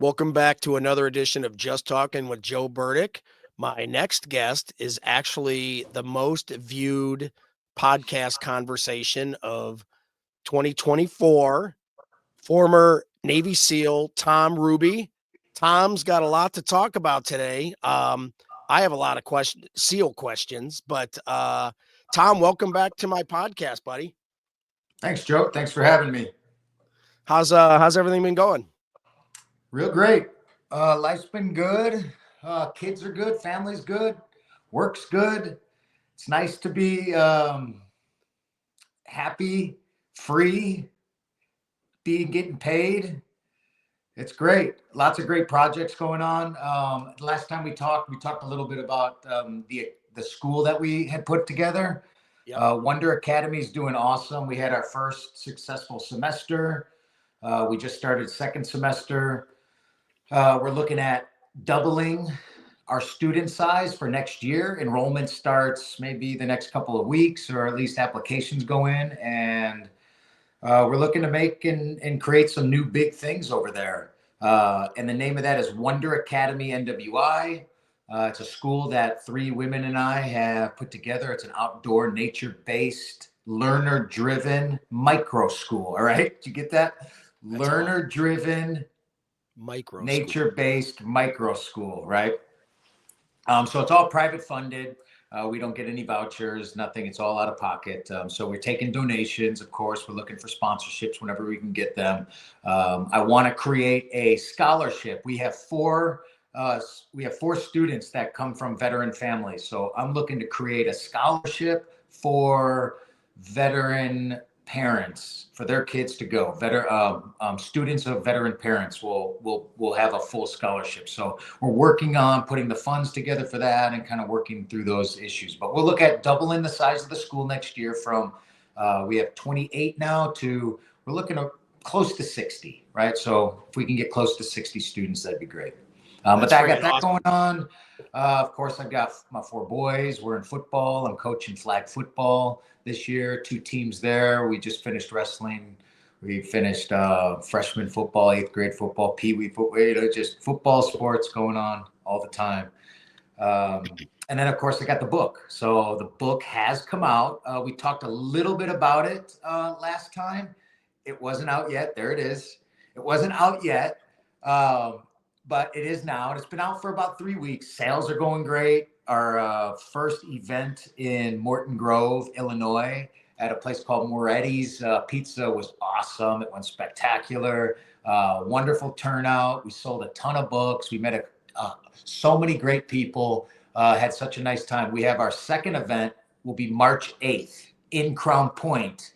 Welcome back to another edition of Just Talking with Joe Burdick. My next guest is actually the most viewed podcast conversation of 2024. Former Navy SEAL Tom Hruby. Tom's got a lot to talk about today. I have a lot of SEAL questions, but Tom, welcome back to my podcast, buddy. Thanks, Joe. Thanks for having me. How's everything been going? Real great. Life's been good. Kids are good. Family's good. Work's good. It's nice to be happy, free, getting paid. It's great. Lots of great projects going on. Last time we talked a little bit about the school that we had put together. Yep. Wonder Academy is doing awesome. We had our first successful semester. We just started second semester. We're looking at doubling our student size for next year. Enrollment starts maybe the next couple of weeks, or at least applications go in. And we're looking to make and create some new big things over there. And the name of that is Wonder Academy NWI. It's a school that 3 women and I have put together. It's an outdoor, nature-based, learner-driven micro school. All right? Did you get that? Learner-driven, nature-based micro school, right? So it's all private funded. We don't get any vouchers, nothing. It's all out of pocket. So we're taking donations. Of course, we're looking for sponsorships whenever we can get them. I want to create a scholarship. We have 4 students that come from veteran families. So I'm looking to create a scholarship for veteran parents, for their kids to go. Students of veteran parents will have a full scholarship. So we're working on putting the funds together for that and kind of working through those issues. But we'll look at doubling the size of the school next year from we have 28 now to we're looking at close to 60, right? So if we can get close to 60 students, that'd be great. But I got that awesome going on. Of course, I've got my 4 boys. We're in football. I'm coaching flag football this year. 2 teams there. We just finished wrestling. We finished freshman football, 8th grade football, pee-wee football, just football sports going on all the time. And then, of course, I got the book. So the book has come out. We talked a little bit about it last time. It wasn't out yet. There it is. It wasn't out yet. But it is now, and it's been out for about 3 weeks. Sales are going great. Our first event in Morton Grove, Illinois, at a place called Moretti's Pizza was awesome. It went spectacular. Wonderful turnout. We sold a ton of books. We met so many great people. Had such a nice time. We have our second event will be March 8th in Crown Point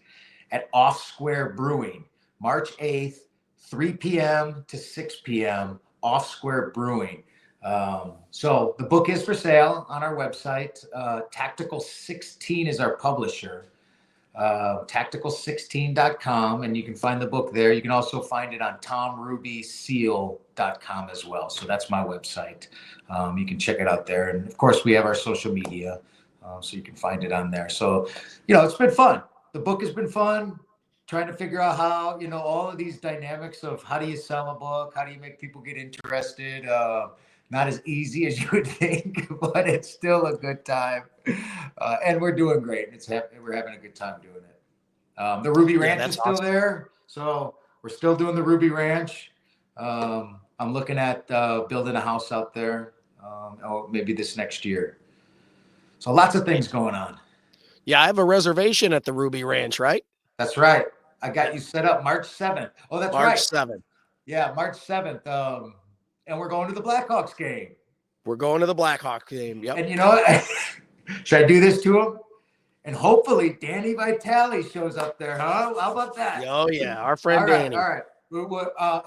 at Off Square Brewing. March 8th, 3 p.m. to 6 p.m. Off Square Brewing. So the book is for sale on our website. Tactical 16 is our publisher. Tactical16.com, and you can find the book there. You can also find it on tomrubyseal.com as well. So that's my website. You can check it out there. And of course, we have our social media, so you can find it on there. So, it's been fun. The book has been fun. Trying to figure out how, all of these dynamics of how do you sell a book? How do you make people get interested? Not as easy as you would think, but it's still a good time. And we're doing great. We're having a good time doing it. The Hruby Ranch is still awesome there. So we're still doing the Hruby Ranch. I'm looking at building a house out there, maybe this next year. So lots of things going on. Yeah, I have a reservation at the Hruby Ranch, right? That's right. I got you set up March 7th. Oh, that's right. March 7th. Yeah, March 7th. And we're going to the Blackhawks game. We're going to the Blackhawks game. Yep. And should I do this to him? And hopefully Danny Vitale shows up there, huh? How about that? Oh yeah, our friend Danny. All right.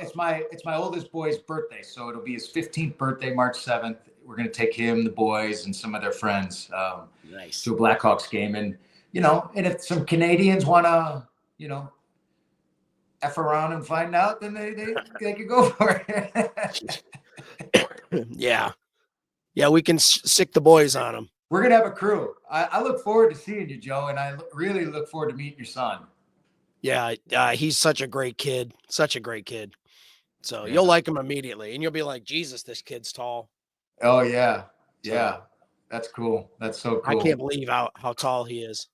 It's my oldest boy's birthday, so it'll be his 15th birthday, March 7th. We're gonna take him, the boys, and some of their friends nice to a Blackhawks game. And and if some Canadians wanna, F around and find out, then they could go for it. Yeah, we can sick the boys on them. We're gonna have a crew. I look forward to seeing you, Joe, and I really look forward to meeting your son. Yeah, he's such a great kid. Such a great kid. So Yeah. you'll like him immediately, and you'll be like, Jesus, this kid's tall. Oh yeah. So Yeah. That's cool. That's so I cool. can't believe how tall he is.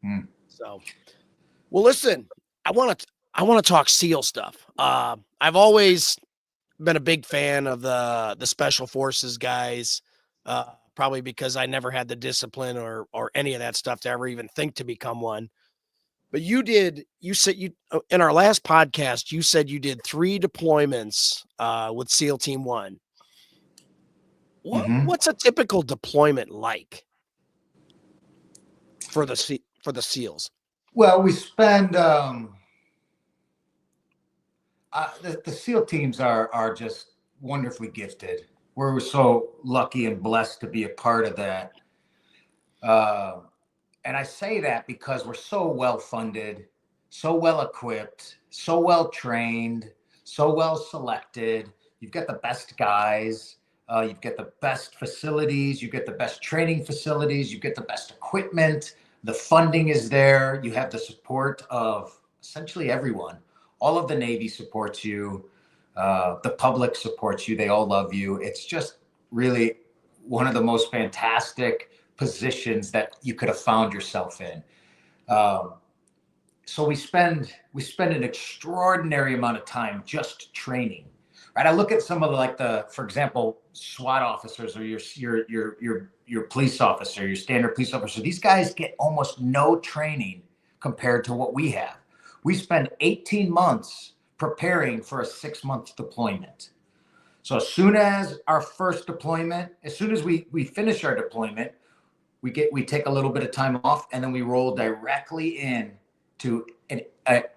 Hmm. So, well, listen, I want to talk SEAL stuff. I've always been a big fan of the special forces guys. Probably because I never had the discipline or any of that stuff to ever even think to become one. But you said in our last podcast, you said you did 3 deployments with SEAL Team 1. Hmm. What's a typical deployment like for the SEALs? Well, we spend the SEAL teams are just wonderfully gifted. We're so lucky and blessed to be a part of that. Uh, and I say that because we're so well funded, so well equipped, so well trained, so well selected. You've got the best guys. You've got the best facilities. You get the best training facilities. You get the best equipment. The funding is there. You have the support of essentially everyone. All of the Navy supports you. The public supports you. They all love you. It's just really one of the most fantastic positions that you could have found yourself in. Um, so we spend an extraordinary amount of time just training, right? I look at some of for example, SWAT officers or your police officer, your standard police officer. These guys get almost no training compared to what we have. We spend 18 months preparing for a 6-month deployment. So as soon as our first deployment, as soon as we finish our deployment, we take a little bit of time off, and then we roll directly in to an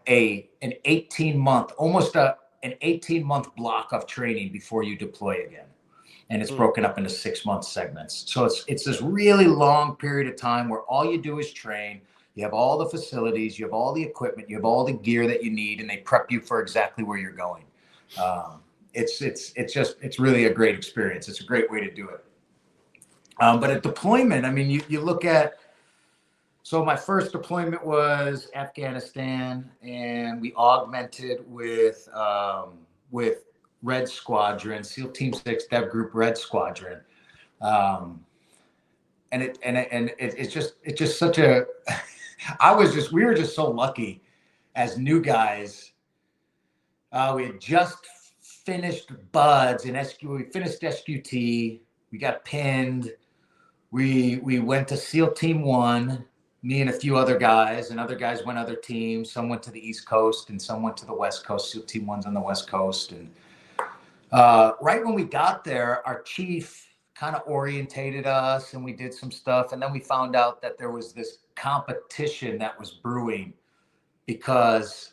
18-month, an 18-month block of training before you deploy again. And it's broken up into 6-month segments. So it's this really long period of time where all you do is train. You have all the facilities, you have all the equipment, you have all the gear that you need, and they prep you for exactly where you're going. It's really a great experience. It's a great way to do it. But at deployment, I mean, you look at, so my first deployment was Afghanistan, and we augmented with Red Squadron, SEAL Team 6, Dev Group Red Squadron. It's just such a, we were just so lucky as new guys. We had just finished BUDS and SQ, we finished SQT, we got pinned. We went to SEAL Team 1, me and a few other guys, and other guys went other teams. Some went to the East Coast and some went to the West Coast. SEAL Team 1's on the West Coast. And right when we got there, our chief kind of orientated us and we did some stuff. And then we found out that there was this competition that was brewing because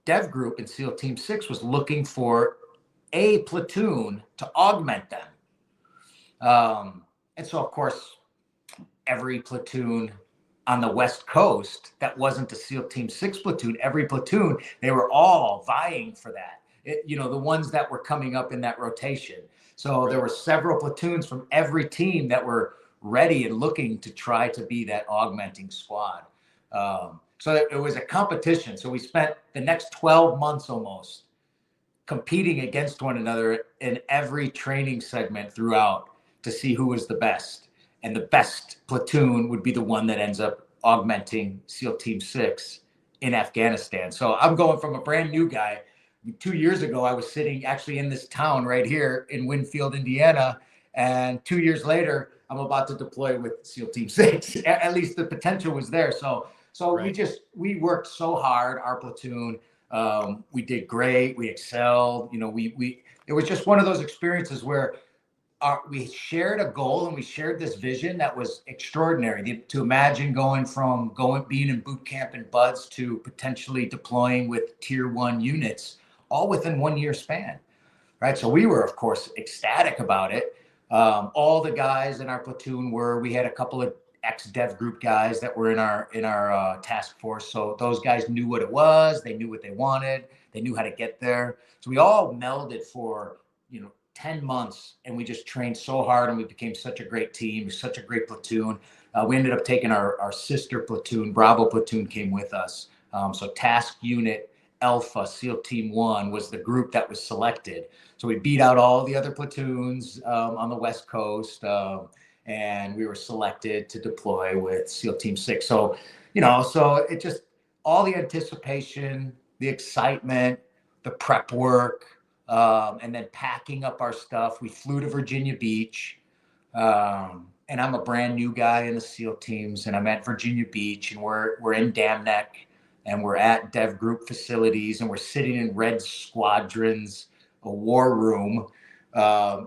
Dev Group and SEAL Team 6 was looking for a platoon to augment them. And so, of course, every platoon on the West Coast that wasn't a SEAL Team 6 platoon, every platoon, they were all vying for that. The ones that were coming up in that rotation. So there were several platoons from every team that were ready and looking to try to be that augmenting squad. So it was a competition. So we spent the next 12 months almost competing against one another in every training segment throughout to see who was the best. And the best platoon would be the one that ends up augmenting SEAL Team 6 in Afghanistan. So I'm going from a brand new guy. 2 years ago, I was sitting actually in this town right here in Winfield, Indiana. And 2 years later, I'm about to deploy with SEAL Team 6. At least the potential was there. So right. we worked so hard, our platoon. We did great. We excelled. It was just one of those experiences where we shared a goal and we shared this vision that was extraordinary. To imagine being in boot camp and BUDS to potentially deploying with Tier 1 units, all within 1 year span, right? So we were, of course, ecstatic about it. All the guys in our platoon we had a couple of ex-Dev Group guys that were in our task force. So those guys knew what it was. They knew what they wanted. They knew how to get there. So we all melded for, 10 months, and we just trained so hard, and we became such a great team, such a great platoon. We ended up taking our sister platoon, Bravo platoon, came with us. So task unit Alpha SEAL Team 1 was the group that was selected. So we beat out all the other platoons on the West Coast, and we were selected to deploy with SEAL Team 6. So, so it just, all the anticipation, the excitement, the prep work, and then packing up our stuff. We flew to Virginia Beach, and I'm a brand new guy in the SEAL teams, and I'm at Virginia Beach, and we're in Dam Neck, and we're at Dev Group facilities, and we're sitting in Red Squadron's a war room,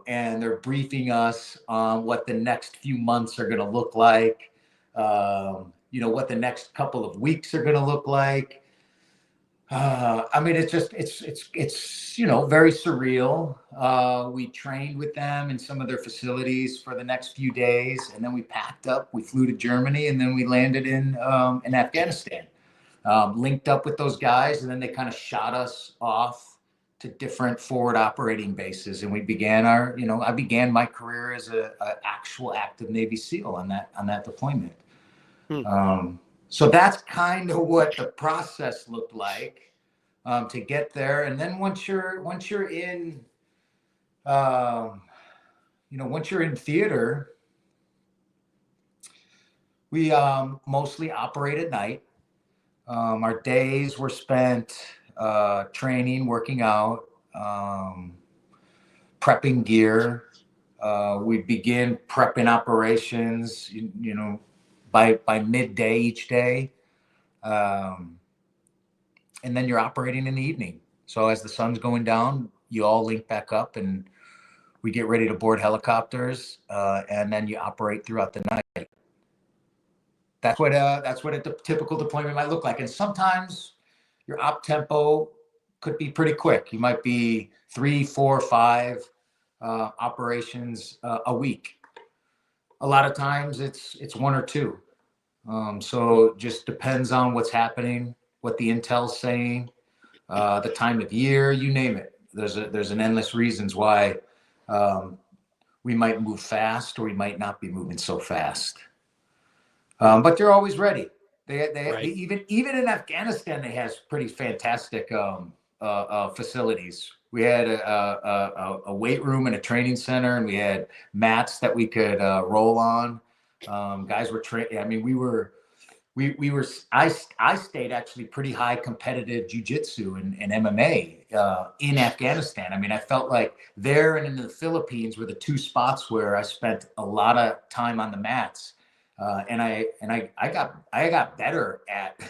and they're briefing us on what the next few months are going to look like, what the next couple of weeks are going to look like. I mean, it's very surreal. We trained with them in some of their facilities for the next few days, and then we packed up. We flew to Germany, and then we landed in Afghanistan. Linked up with those guys, and then they kind of shot us off to different forward operating bases, and we began I began my career as a actual active Navy SEAL on that deployment. So that's kind of what the process looked like to get there. And then once you're in, once you're in theater, we mostly operate at night. Our days were spent training, working out, prepping gear. We begin prepping operations, by midday each day. And then you're operating in the evening. So as the sun's going down, you all link back up, and we get ready to board helicopters, and then you operate throughout the night. That's what a typical deployment might look like. And sometimes your op tempo could be pretty quick. You might be 3, 4, 5 operations a week. A lot of times it's 1 or 2. So it just depends on what's happening, what the intel's saying, the time of year, you name it. There's an endless reasons why we might move fast, or we might not be moving so fast. But they're always ready. They even in Afghanistan, they have pretty fantastic facilities. We had a weight room and a training center, and we had mats that we could roll on. Guys were training. I mean, I stayed actually pretty high competitive jiu-jitsu and MMA in Afghanistan. I mean, I felt like there and in the Philippines were the 2 spots where I spent a lot of time on the mats. And I got better at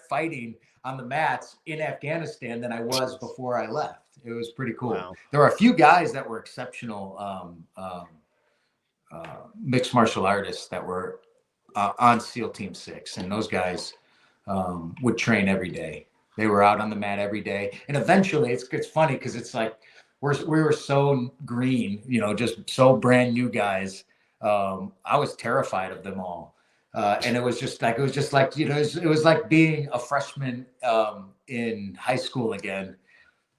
fighting on the mats in Afghanistan than I was before I left. It was pretty cool. Wow. There were a few guys that were exceptional mixed martial artists that were on SEAL Team 6, and those guys would train every day. They were out on the mat every day, and eventually it's funny because it's like we were so green, just so brand new guys. I was terrified of them all. And it was just like, it was like being a freshman in high school again,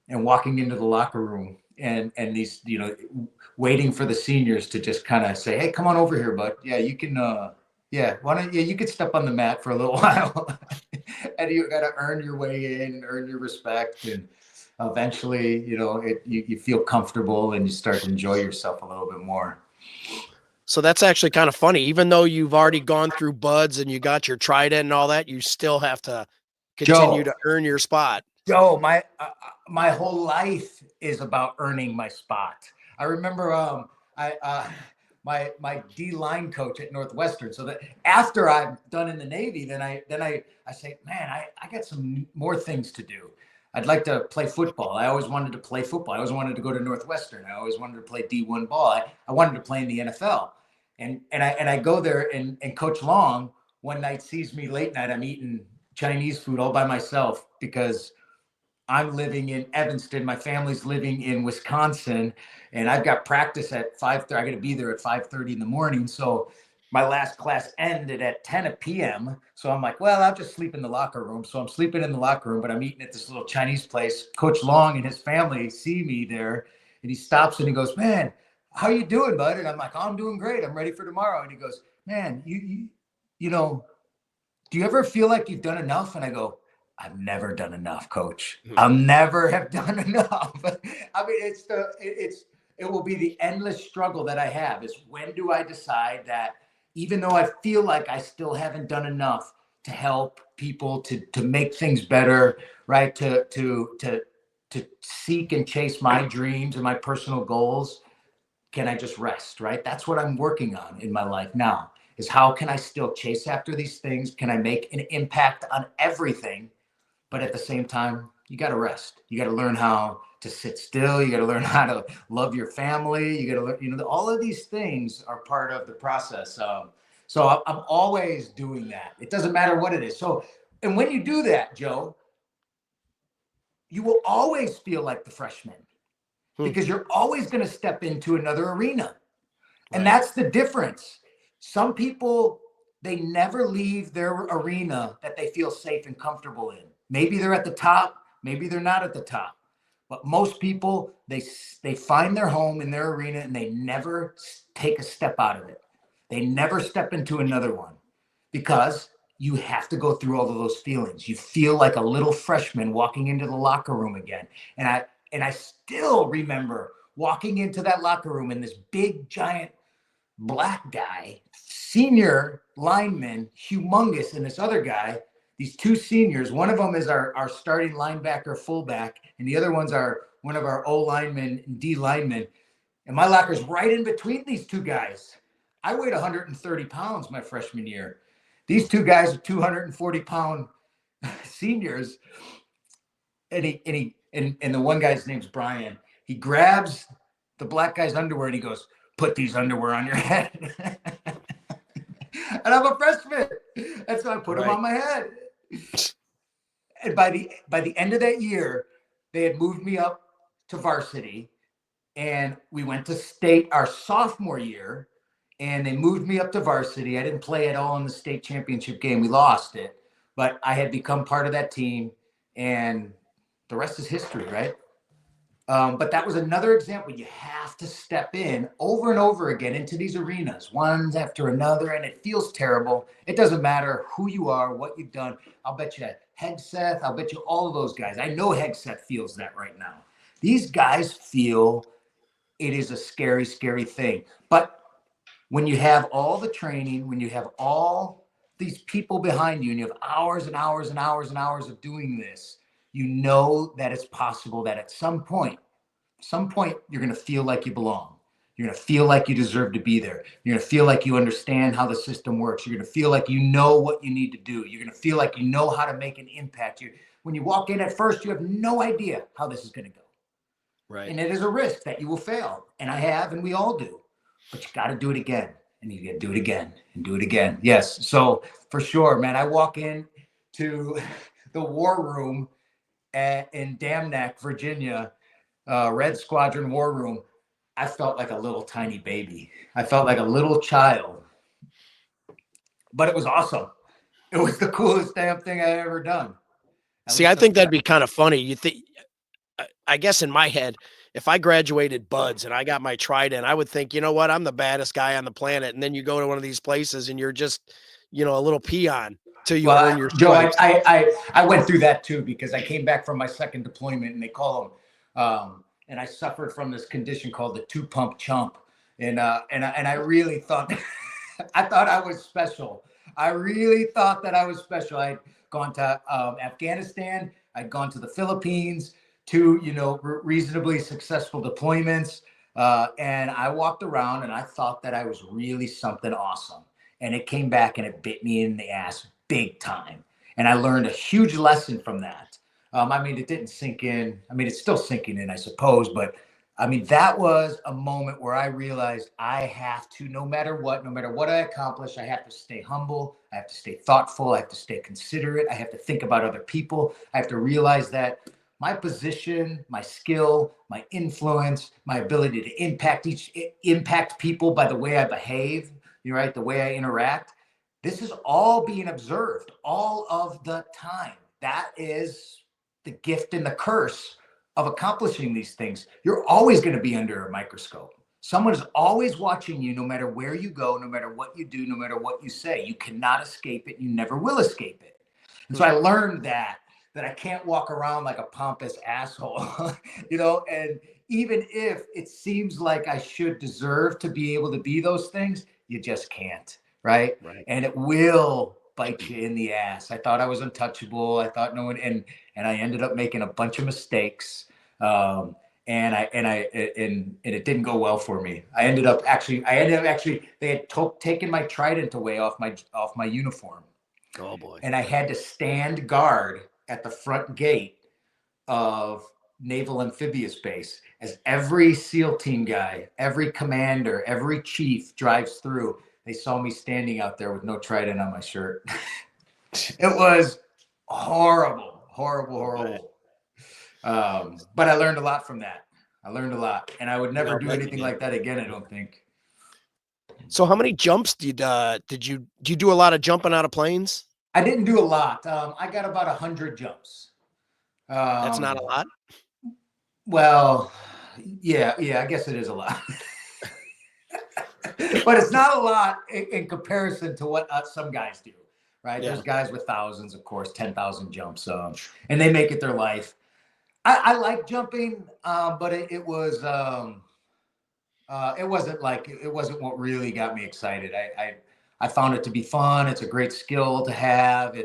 and walking into the locker room and these, waiting for the seniors to just kind of say, "Hey, come on over here, bud. Yeah, you can, you could step on the mat for a little while." And you got to earn your way in and earn your respect. And eventually, you feel comfortable and you start to enjoy yourself a little bit more. So that's actually kind of funny. Even though you've already gone through buds and you got your trident and all that, you still have to continue to earn your spot. Joe, my whole life is about earning my spot. I remember my D-line coach at Northwestern. So that after I'm done in the Navy, then I say, man, I got some more things to do. I'd like to play football. I always wanted to play football. I always wanted to go to Northwestern. I always wanted to play D1 ball. I wanted to play in the NFL. And I go there, and Coach Long one night sees me late night. I'm eating Chinese food all by myself because I'm living in Evanston. My family's living in Wisconsin, and I've got practice at 5:30. I got to be there at 5:30 in the morning. So my last class ended at 10 p.m. So I'm like, well, I'll just sleep in the locker room. So I'm sleeping in the locker room, but I'm eating at this little Chinese place. Coach Long and his family see me there, and he stops and he goes, "Man, how you doing, bud?" And I'm like, "Oh, I'm doing great. I'm ready for tomorrow." And he goes, "Man, you know, do you ever feel like you've done enough?" And I go, I've never done enough, coach. Mhm. I'll never have done enough. I mean, it will be the endless struggle that I have is when do I decide that even though I feel like I still haven't done enough to help people to make things better, right? To seek and chase my dreams and my personal goals, can I just rest, right? That's what I'm working on in my life now is how can I still chase after these things? Can I make an impact on everything? But at the same time, you got to rest. You got to learn how to sit still. You got to learn how to love your family. You got to learn, all of these things are part of the process. So I'm always doing that. It doesn't matter what it is. So, and when you do that, Joe, you will always feel like the freshman because you're always going to step into another arena. And that's the difference. Some people, they never leave their arena that they feel safe and comfortable in. Maybe they're at the top, maybe they're not at the top. But most people, they find their home in their arena and they never take a step out of it. They never step into another one because you have to go through all of those feelings. You feel like a little freshman walking into the locker room again. And I still remember walking into that locker room and this big giant black guy, senior lineman, humongous, and this other guy, these two seniors, one of them is our starting linebacker fullback, and the other one's one of our O linemen and D linemen. And my locker's right in between these two guys. I weighed 130 pounds my freshman year. These two guys are 240-pound seniors. And the one guy's name's Brian. He grabs the black guy's underwear and he goes, "Put these underwear on your head." And I'm a freshman. And so I put them on my head. And by the end of that year, they had moved me up to varsity. And we went to state our sophomore year. And they moved me up to varsity. I didn't play at all in the state championship game. We lost it. But I had become part of that team. And the rest is history, right? But that was another example. You have to step in over and over again into these arenas, one after another, and it feels terrible. It doesn't matter who you are, what you've done. I'll bet you Hegseth, I'll bet you all of those guys. I know Hegseth feels that right now. These guys feel it is a scary, scary thing. But when you have all the training, when you have all these people behind you, and you have hours and hours and hours and hours of doing this, you know that it's possible that at some point, you're going to feel like you belong. You're going to feel like you deserve to be there. You're going to feel like you understand how the system works. You're going to feel like you know what you need to do. You're going to feel like you know how to make an impact. When you walk in at first, you have no idea how this is going to go. Right. And it is a risk that you will fail. And I have, and we all do. But you got to do it again. And you got to do it again and do it again. Yes. So for sure, man, I walk in to the war room in Dam Neck, Virginia, Red Squadron War Room. I felt like a little tiny baby. I felt like a little child. But it was awesome. It was the coolest damn thing I ever done. See, I think that'd be kind of funny. You think, I guess in my head, if I graduated Buds and I got my trident, I would think, you know what, I'm the baddest guy on the planet. And then you go to one of these places and you're just, a little peon till you earn your stripes. Joe, I went through that too because I came back from my second deployment and they call them, and I suffered from this condition called the 2-pump chump, and I really thought I thought I was special. I really thought that I was special. I'd gone to Afghanistan. I'd gone to the Philippines, two reasonably successful deployments, and I walked around and I thought that I was really something awesome. And it came back and it bit me in the ass big time. And I learned a huge lesson from that. It didn't sink in. It's still sinking in, I suppose. But that was a moment where I realized I have to, no matter what I accomplish, I have to stay humble. I have to stay thoughtful. I have to stay considerate. I have to think about other people. I have to realize that my position, my skill, my influence, my ability to impact people by the way I behave, right, the way I interact, this is all being observed all of the time. That is the gift and the curse of accomplishing these things. You're always going to be under a microscope. Someone is always watching you, no matter where you go, no matter what you do, no matter what you say. You cannot escape it. You never will escape it. And so I learned that that I can't walk around like a pompous asshole, you know, and even if it seems like I should deserve to be able to be those things, you just can't, right? Right. And it will bite you in the ass. I thought I was untouchable. I thought no one, and I ended up making a bunch of mistakes. And it didn't go well for me. I ended up actually they had taken my trident away off my uniform. Oh boy. And I had to stand guard at the front gate of Naval Amphibious Base as every SEAL team guy, every commander, every chief drives through. They saw me standing out there with no trident on my shirt. It was horrible, horrible. But I learned a lot from that. I learned a lot, and I would never do anything like that again, I don't think. So how many jumps did you do a lot of jumping out of planes? I didn't do a lot. I got about 100 jumps. That's not a lot. Well, yeah, I guess it is a lot. But it's not a lot in comparison to what some guys do, right? Yeah. There's guys with thousands, of course, 10,000 jumps, and they make it their life. I like jumping, but it wasn't what really got me excited. I found it to be fun. It's a great skill to have.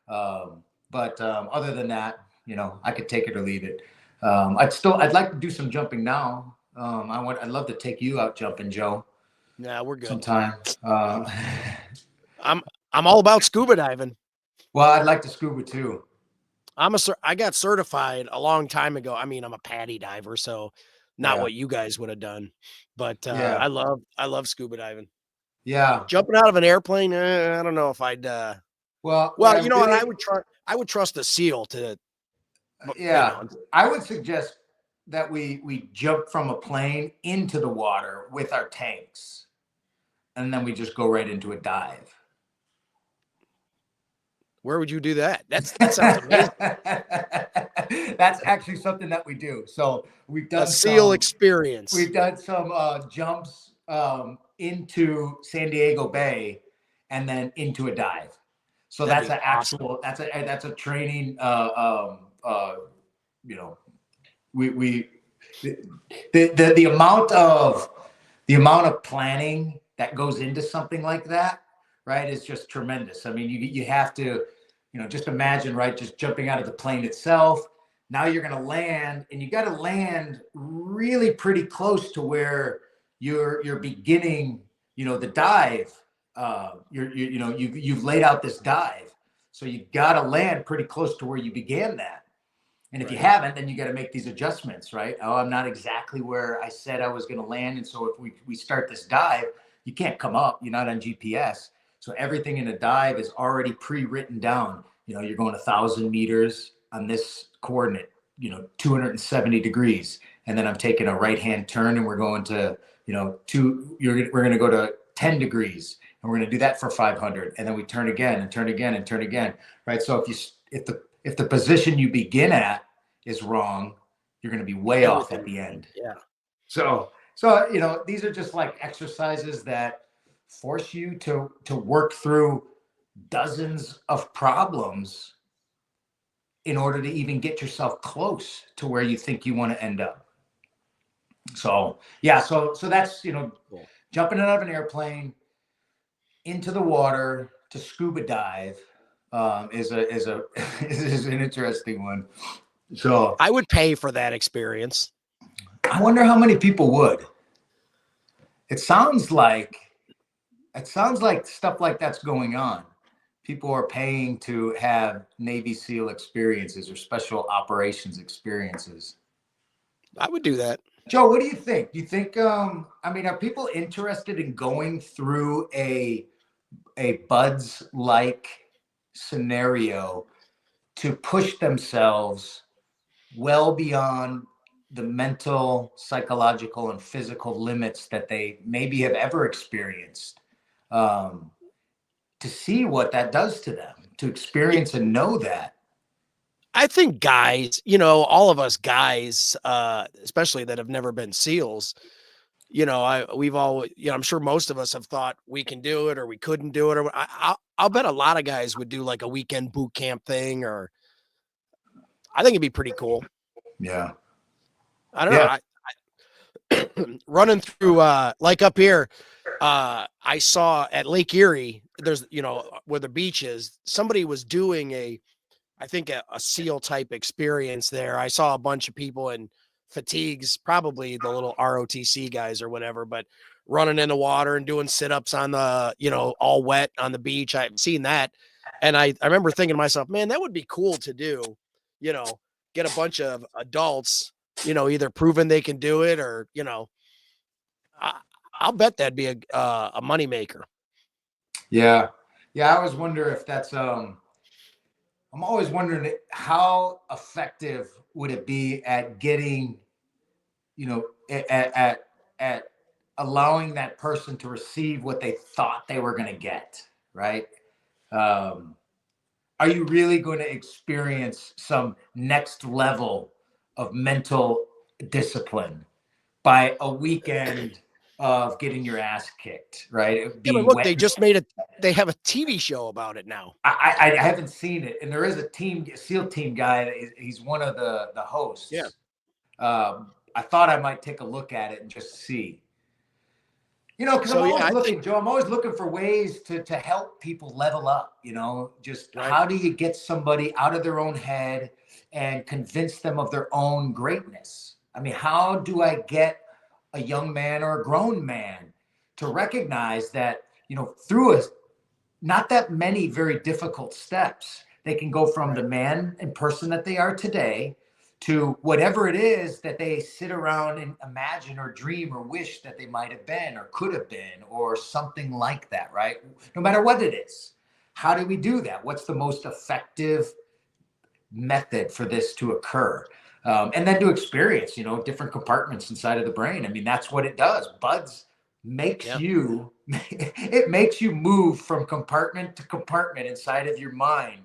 But other than that, you know, I could take it or leave it. I'd like to do some jumping now. I'd love to take you out jumping, Joe. Nah, we're good. Sometime. I'm all about scuba diving. Well, I'd like to scuba too. I got certified a long time ago. I mean, I'm a patty diver, so not what you guys would have done. But I love scuba diving. Yeah. Jumping out of an airplane, I don't know if I'd well, you know what, I would trust a SEAL to yeah. You know. I would suggest that we jump from a plane into the water with our tanks, and then we just go right into a dive. Where would you do that? That sounds amazing. That's actually something that we do. So we've done a SEAL experience. We've done some jumps into San Diego Bay and then into a dive. So that's an actual that's a training. You know, the amount of planning that goes into something like that, right, is just tremendous. I mean, you have to, you know, just imagine, right, just jumping out of the plane itself. Now you're going to land, and you got to land really pretty close to where you're beginning, you know, the dive. You've laid out this dive, so you got to land pretty close to where you began that. And if you haven't, then you got to make these adjustments, right? Oh, I'm not exactly where I said I was going to land, and so if we start this dive, you can't come up. You're not on GPS. So everything in a dive is already pre-written down. You know, you're going 1,000 meters on this coordinate, you know, 270 degrees. And then I'm taking a right-hand turn, and we're going to, you know, we're going to go to 10 degrees, and we're going to do that for 500. And then we turn again and turn again and turn again, right? So if the position you begin at is wrong, you're going to be way off at the end. Yeah. So, you know, these are just like exercises that force you to work through dozens of problems in order to even get yourself close to where you think you want to end up. So, yeah, so that's, you know, jumping out of an airplane into the water to scuba dive is an interesting one. So I would pay for that experience. I wonder how many people would. It sounds like stuff like that's going on. People are paying to have Navy SEAL experiences or special operations experiences. I would do that. Joe, what do you think? Do you think, I mean, are people interested in going through a Buds-like scenario to push themselves well beyond the mental, psychological, and physical limits that they maybe have ever experienced, to see what that does to them, to experience and know that? I think guys, you know, all of us guys, especially that have never been SEALs, you know, we've all, you know, I'm sure most of us have thought we can do it or we couldn't do it. Or I'll bet a lot of guys would do like a weekend boot camp thing or I think it'd be pretty cool. Yeah. I don't know. Yeah. Running through like up here, I saw at Lake Erie, there's where the beach is, somebody was doing I think a SEAL type experience there. I saw a bunch of people in fatigues, probably the little ROTC guys or whatever, but running in the water and doing sit-ups on the, all wet on the beach. I've seen that. And I remember thinking to myself, man, that would be cool to do, you know, get a bunch of adults, either proving they can do it or, I, I'll bet that'd be a moneymaker. Yeah. Yeah. I always wonder if that's, I'm always wondering how effective would it be at getting, at allowing that person to receive what they thought they were going to get, right? Um, are you really going to experience some next level of mental discipline by a weekend of getting your ass kicked, right? Yeah, but Being look, wet. they have a TV show about it now. I haven't seen it, and there is a SEAL team guy. He's one of the hosts. Yeah. I thought I might take a look at it and just see. Because I'm So yeah, always I looking, think Joe. I'm always looking for ways to help people level up. Just right. how do you get somebody out of their own head and convince them of their own greatness? I mean, how do I get a young man or a grown man to recognize that through not that many very difficult steps, they can go from the man and person that they are today to whatever it is that they sit around and imagine or dream or wish that they might have been or could have been or something like that, right? No matter what it is. How do we do that? What's the most effective method for this to occur? And then to experience, different compartments inside of the brain. I mean, that's what it does. Buds makes you, it makes you move from compartment to compartment inside of your mind,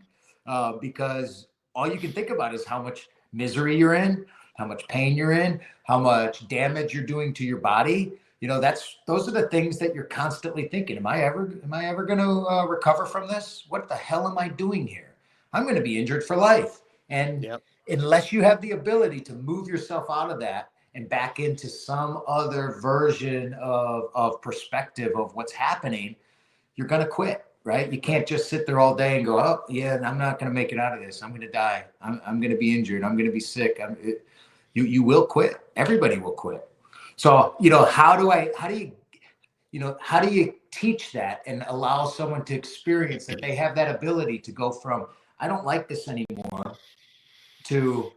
because all you can think about is how much misery you're in, how much pain you're in, how much damage you're doing to your body. Those are the things that you're constantly thinking. Am I ever going to recover from this? What the hell am I doing here? I'm going to be injured for life. And unless you have the ability to move yourself out of that and back into some other version of perspective of what's happening, you're going to quit, right? You can't just sit there all day and go, oh yeah, I'm not going to make it out of this. I'm going to die. I'm going to be injured. I'm going to be sick. You will quit. Everybody will quit. So, how do you teach that and allow someone to experience that they have that ability to go from, I don't like this anymore, to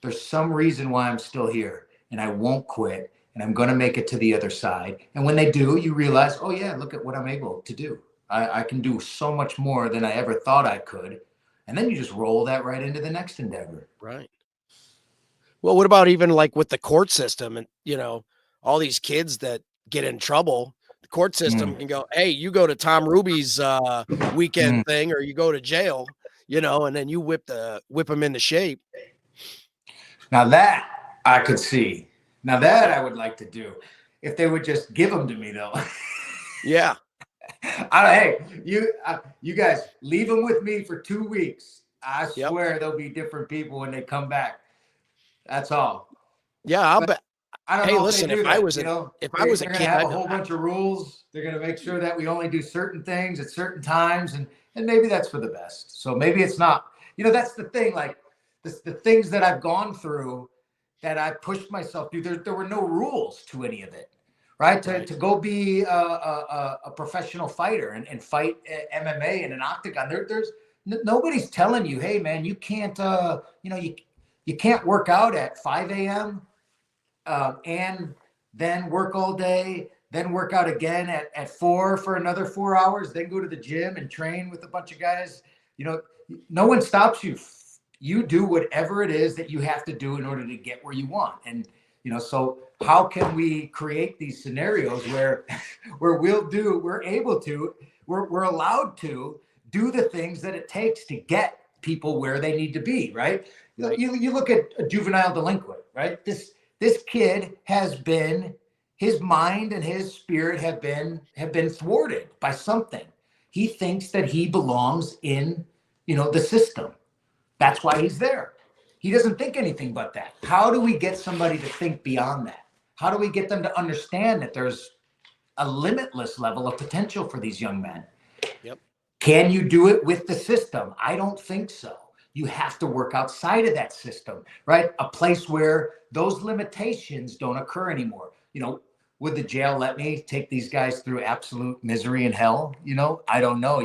there's some reason why I'm still here and I won't quit and I'm going to make it to the other side. And when they do, you realize, oh yeah, look at what I'm able to do. I can do so much more than I ever thought I could. And then you just roll that right into the next endeavor. Right. Well, what about even like with the court system and, all these kids that get in trouble, the court system can go, hey, you go to Tom Hruby's weekend thing or you go to jail, and then you whip them into shape. Now that I could see. Now that I would like to do. If they would just give them to me though. Yeah. Hey, you guys leave them with me for 2 weeks. I swear there'll be different people when they come back. That's all. Yeah, I'll bet. I don't hey, know listen, if I was a kid, gonna have a whole bunch of rules. They're gonna make sure that we only do certain things at certain times, and maybe that's for the best. So maybe it's not. That's the thing. Like the things that I've gone through, that I pushed myself through. There were no rules to any of it, right? To go be a professional fighter and fight MMA in an octagon. There's nobody's telling you, hey man, you can't you can't work out at 5 a.m. And then work all day, then work out again at 4 for another 4 hours, then go to the gym and train with a bunch of guys. No one stops you. You do whatever it is that you have to do in order to get where you want. And, so how can we create these scenarios where we're allowed to do the things that it takes to get people where they need to be, right? You look at a juvenile delinquent, right? This kid his mind and his spirit have been thwarted by something. He thinks that he belongs in, the system. That's why he's there. he doesn't think anything but that. How do we get somebody to think beyond that? How do we get them to understand that there's a limitless level of potential for these young men? Yep. Can you do it with the system? I don't think so. You have to work outside of that system, right? A place where those limitations don't occur anymore. You know, would the jail let me take these guys through absolute misery and hell? You know, I don't know.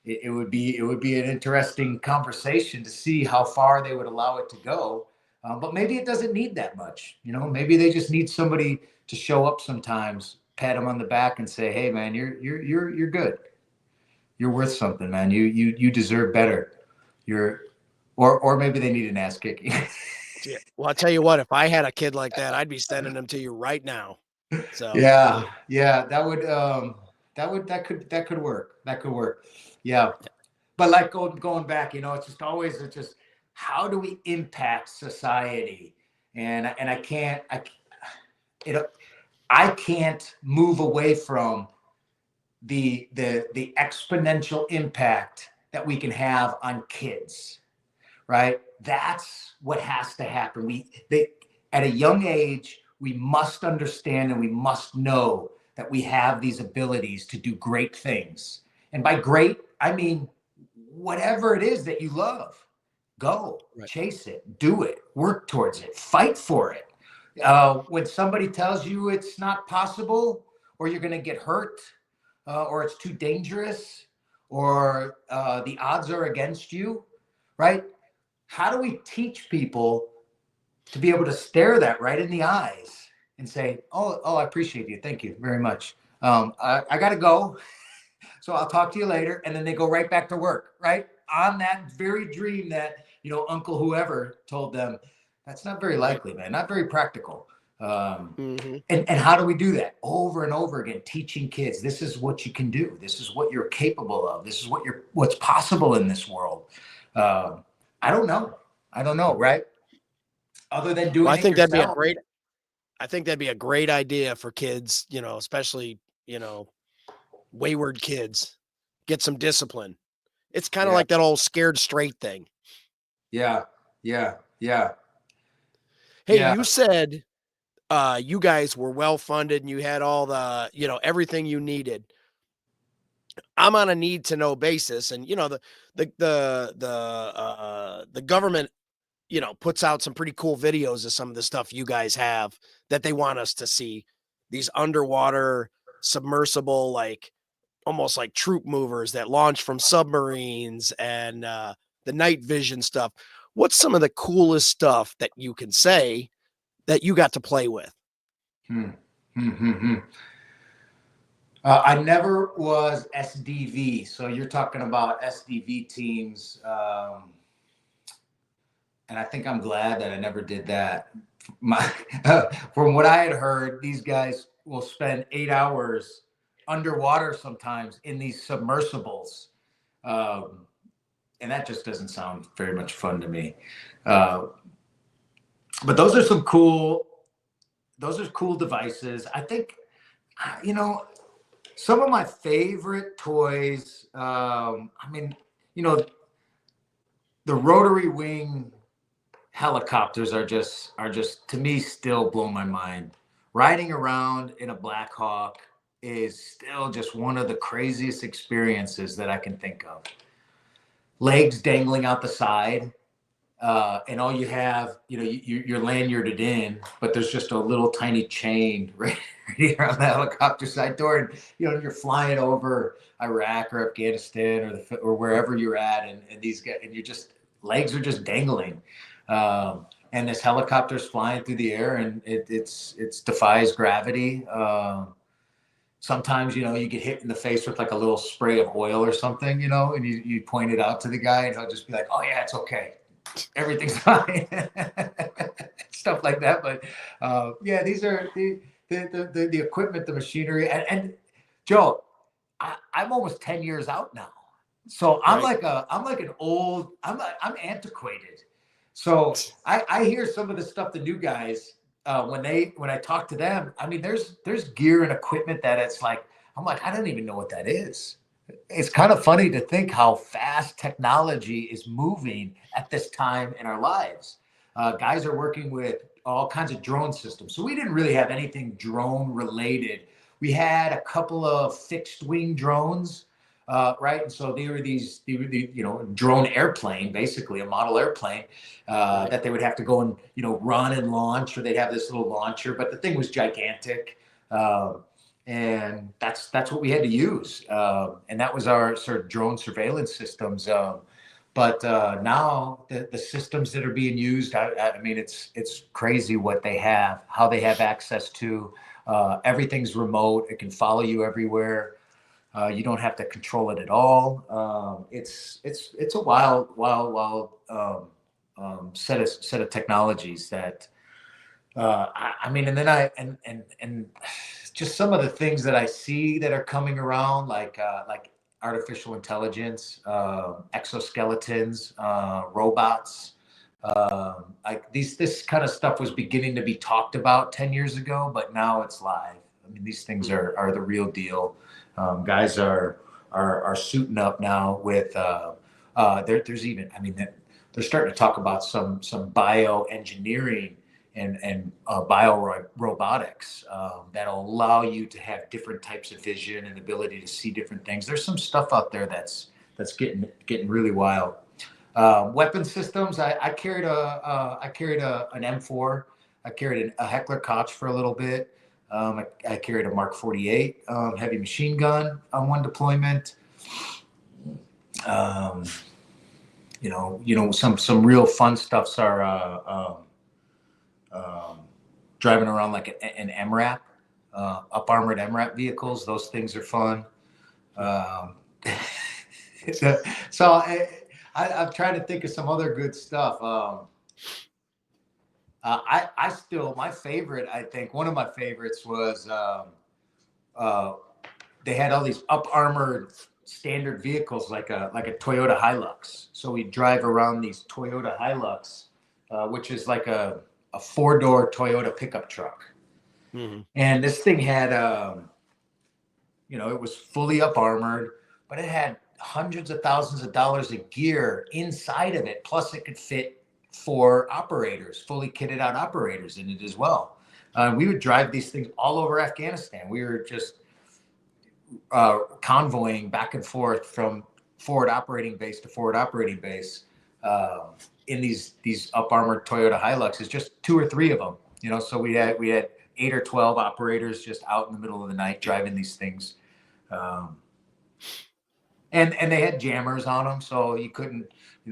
It would be an interesting conversation to see how far they would allow it to go. But maybe it doesn't need that much. You know, maybe they just need somebody to show up sometimes, pat them on the back, and say, "Hey, man, you're good. You're worth something, man. You deserve better. Or maybe they need an ass kicking." Yeah. Well, I'll tell you what, if I had a kid like that, I'd be sending them to you right now. So Yeah, that could work. That could work. Yeah. But like going back, you know, it's just how do we impact society? And I can't move away from the exponential impact that we can have on kids, right? That's what has to happen. At a young age, we must understand and we must know that we have these abilities to do great things. And by great, I mean whatever it is that you love. Go, right. chase it, do it, work towards it, fight for it. When somebody tells you it's not possible, or you're going to get hurt, or it's too dangerous, or the odds are against you, right? How do we teach people to be able to stare that right in the eyes and say, "Oh, I appreciate you. Thank you very much. I got to go. So I'll talk to you later." And then they go right back to work, right? On that very dream that, you know, Uncle whoever told them. That's not very likely, man. Not very practical. Mm-hmm. And how do we do that? Over and over again, teaching kids, this is what you can do. This is what you're capable of. This is what's possible in this world. I don't know, right? Other than Well, doing it yourself. I think that'd be a great idea for kids, you know, especially, you know, wayward kids. Get some discipline. It's kind of Yeah, like that old scared straight thing. yeah, yeah, yeah, Hey, yeah. you said you guys were well funded and you had all the, you know, everything you needed. I'm on a need to know basis, and you know the government, you know, puts out some pretty cool videos of some of the stuff you guys have that they want us to see. These underwater submersible, like almost like troop movers that launch from submarines, and the night vision stuff. What's some of the coolest stuff that you can say that you got to play with? Hmm. Hmm, hmm, hmm. I never was SDV, so you're talking about SDV teams, and I think I'm glad that I never did that. My, from what I had heard, these guys will spend 8 hours underwater sometimes in these submersibles, and that just doesn't sound very much fun to me. Uh, but those are cool devices. I think, you know, some of my favorite toys. I mean, you know, the rotary wing helicopters are just to me still blow my mind. Riding around in a Black Hawk is still just one of the craziest experiences that I can think of. Legs dangling out the side, and all you have, you know, you're lanyarded in, but there's just a little tiny chain right here on the helicopter side door, and you know you're flying over Iraq or Afghanistan or wherever you're at, and these guys, and you're just legs are just dangling, and this helicopter's flying through the air, and it's defies gravity. Sometimes, you know, you get hit in the face with like a little spray of oil or something, you know, and you point it out to the guy, and he'll just be like, "Oh yeah, it's okay, everything's fine." Stuff like that. But yeah, these are the equipment, the machinery, and Joe, I'm almost 10 years out now, so Right. I'm antiquated. So I hear some of the stuff the new guys, when I talk to them, I mean, there's gear and equipment that it's like, I'm like, I don't even know what that is. it's kind of funny to think how fast technology is moving at this time in our lives. Guys are working with all kinds of drone systems. So we didn't really have anything drone related. We had a couple of fixed wing drones, right? And so they were the, drone airplane, basically a model airplane Right. that they would have to go and, run and launch, or they'd have this little launcher, but the thing was gigantic. And that's what we had to use, and that was our sort of drone surveillance systems. But now the systems that are being used, I mean, it's crazy what they have, how they have access to. Everything's remote; it can follow you everywhere. You don't have to control it at all. It's a wild set of technologies that I mean, and then and just some of the things that I see that are coming around, like artificial intelligence, exoskeletons, robots. Like this kind of stuff was beginning to be talked about 10 years ago, but now it's live. I mean, these things are the real deal. Guys are suiting up now with there's even, I mean, they're starting to talk about some bioengineering and bio robotics that'll allow you to have different types of vision and ability to see different things. There's some stuff out there that's getting really wild. Weapon systems. I carried an M4. I carried a Heckler Koch for a little bit. I carried a Mark 48 heavy machine gun on one deployment. Some real fun stuffs are driving around like an MRAP, up armored MRAP vehicles. Those things are fun. So I'm trying to think of some other good stuff. I still, my favorite, I think one of my favorites was they had all these up armored standard vehicles like a Toyota Hilux. So we drive around these Toyota Hilux, which is like a 4-door Toyota pickup truck. Mm-hmm. And this thing had, it was fully up armored, but it had hundreds of thousands of dollars of gear inside of it. Plus, it could fit 4 operators, fully kitted out operators in it as well. We would drive these things all over Afghanistan. We were just convoying back and forth from forward operating base to forward operating base in these up armored Toyota Hiluxes, just 2 or 3 of them. So we had 8 or 12 operators just out in the middle of the night driving these things. And they had jammers on them, so you couldn't,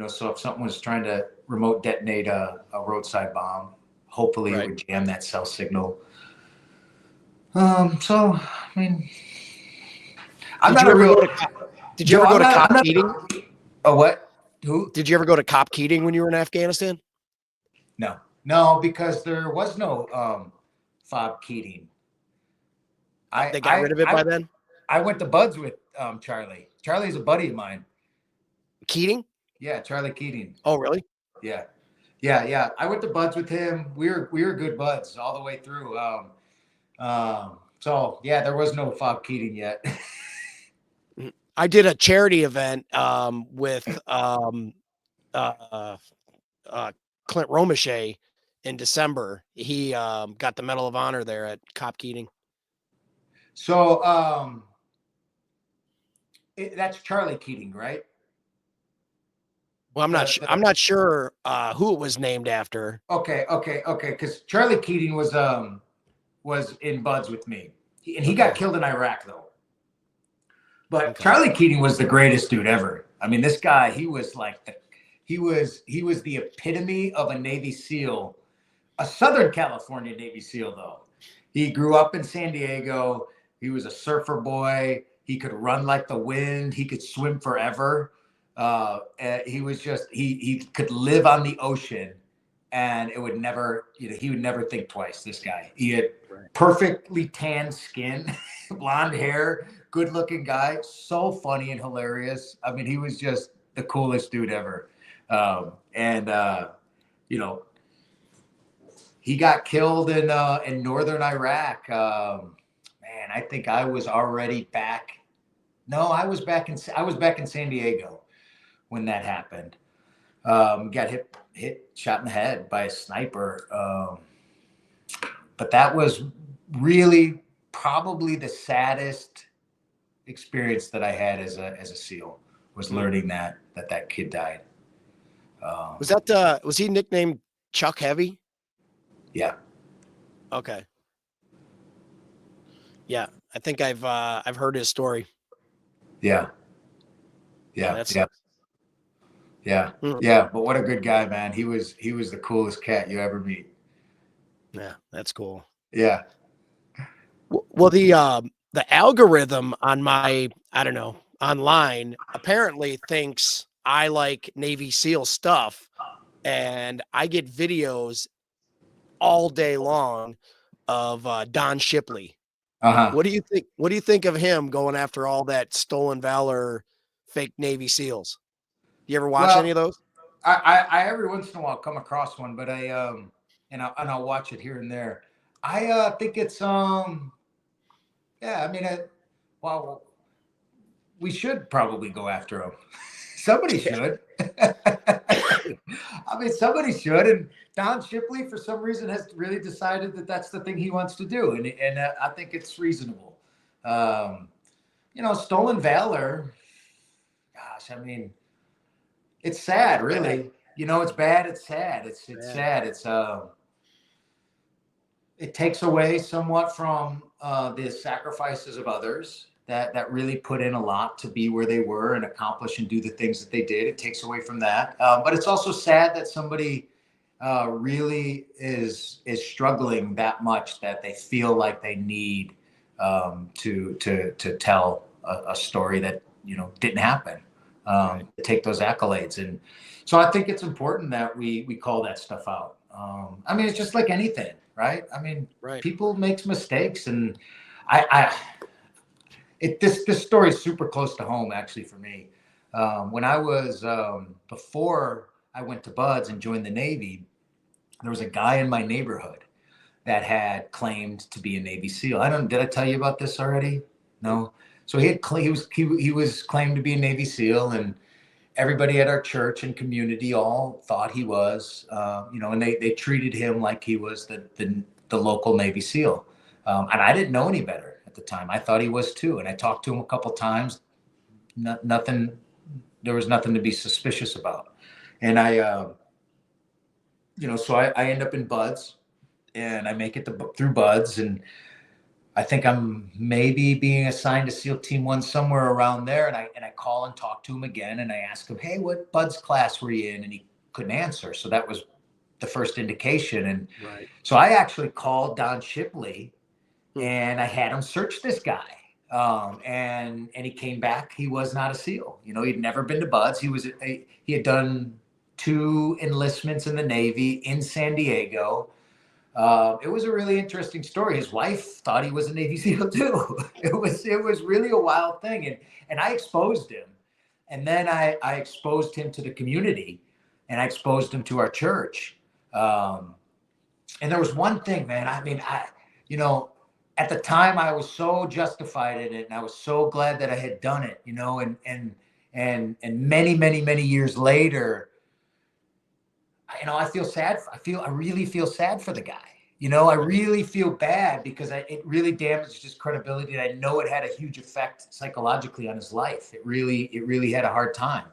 so if something was trying to remote detonate a roadside bomb, hopefully Right. it would jam that cell signal. So, I mean, Did you ever go to Cop Keating? Oh, what? Who? Did you ever go to Cop Keating when you were in Afghanistan? No, because there was no Fob Keating. They got rid of it by then? I went to buds with Charlie. Charlie's a buddy of mine. Keating? Yeah, Charlie Keating. Oh, really? Yeah. I went to buds with him. We were good buds all the way through. So yeah, there was no Fob Keating yet. I did a charity event with Clint Romeshay in December. He got the Medal of Honor there at Cop Keating. So that's Charlie Keating, right? Well, I'm not sure who it was named after. Okay. Because Charlie Keating was in buds with me, and he got killed in Iraq though. But Charlie Keating was the greatest dude ever. I mean, this guy, he was like he was the epitome of a Navy SEAL, a Southern California Navy SEAL though. He grew up in San Diego. He was a surfer boy. He could run like the wind. He could swim forever. He was just he could live on the ocean, and it would never, he would never think twice. This guy, he had perfectly tanned skin, blonde hair, good looking guy, so funny and hilarious. I mean, he was just the coolest dude ever. He got killed in northern Iraq. Man, I think I was already back No, I was back in San Diego when that happened. Got shot in the head by a sniper. But that was really probably the saddest experience that I had as a SEAL, was learning that kid died. Was he nicknamed Chuck Heavy? Yeah. Okay. Yeah, I think I've heard his story. Yeah. Yeah, Yeah. that Yeah. sucks. Yeah. Hmm. Yeah. But what a good guy, man. He was the coolest cat you ever meet. Yeah, that's cool. Yeah. Well, the algorithm on my, I don't know, online apparently thinks I like Navy SEAL stuff, and I get videos all day long of Don Shipley. Uh-huh. What do you think? What do you think of him going after all that stolen valor, fake Navy SEAls? You ever watch any Well, of those? I every once in a while come across one, but and I'll watch it here and there. I think it's yeah, I mean, well, we should probably go after him. Somebody Yeah. should. I mean, somebody should. And Don Shipley, for some reason, has really decided that that's the thing he wants to do, and I think it's reasonable. Um, stolen valor. Gosh, I mean, it's sad, really. It's bad. It's sad. It's Yeah. sad. It takes away somewhat from the sacrifices of others that really put in a lot to be where they were and accomplish and do the things that they did. It takes away from that, but it's also sad that somebody really is struggling that much that they feel like they need to tell a story that didn't happen. Right. Take those accolades, and so I think it's important that we call that stuff out. I mean, it's just like anything, right? I mean, Right. people makes mistakes, and this story is super close to home actually for me. When I was before I went to Buds and joined the Navy, there was a guy in my neighborhood that had claimed to be a Navy SEAL. Did I tell you about this already? No. So he was claimed to be a Navy SEAL, and everybody at our church and community all thought he was, and they treated him like he was the local Navy SEAL. And I didn't know any better at the time. I thought he was too. And I talked to him a couple times. Nothing. There was nothing to be suspicious about. And so I end up in Buds, and I make it through Buds, and I think I'm maybe being assigned to SEAL Team 1 somewhere around there. And I call and talk to him again, and I ask him, hey, what Bud's class were you in? And he couldn't answer. So that was the first indication. And Right. so I actually called Don Shipley, Hmm. and I had him search this guy. And he came back. He was not a SEAL. He'd never been to Buds. He had done 2 enlistments in the Navy in San Diego. It was a really interesting story. His wife thought he was a Navy SEAL too. It was really a wild thing, and I exposed him, and then I exposed him to the community, and I exposed him to our church. And there was one thing, man. I mean, at the time I was so justified in it, and I was so glad that I had done it. And many years later, I feel sad. I really feel sad for the guy. I really feel bad because it really damaged his credibility. And I know it had a huge effect psychologically on his life. It really had a hard time.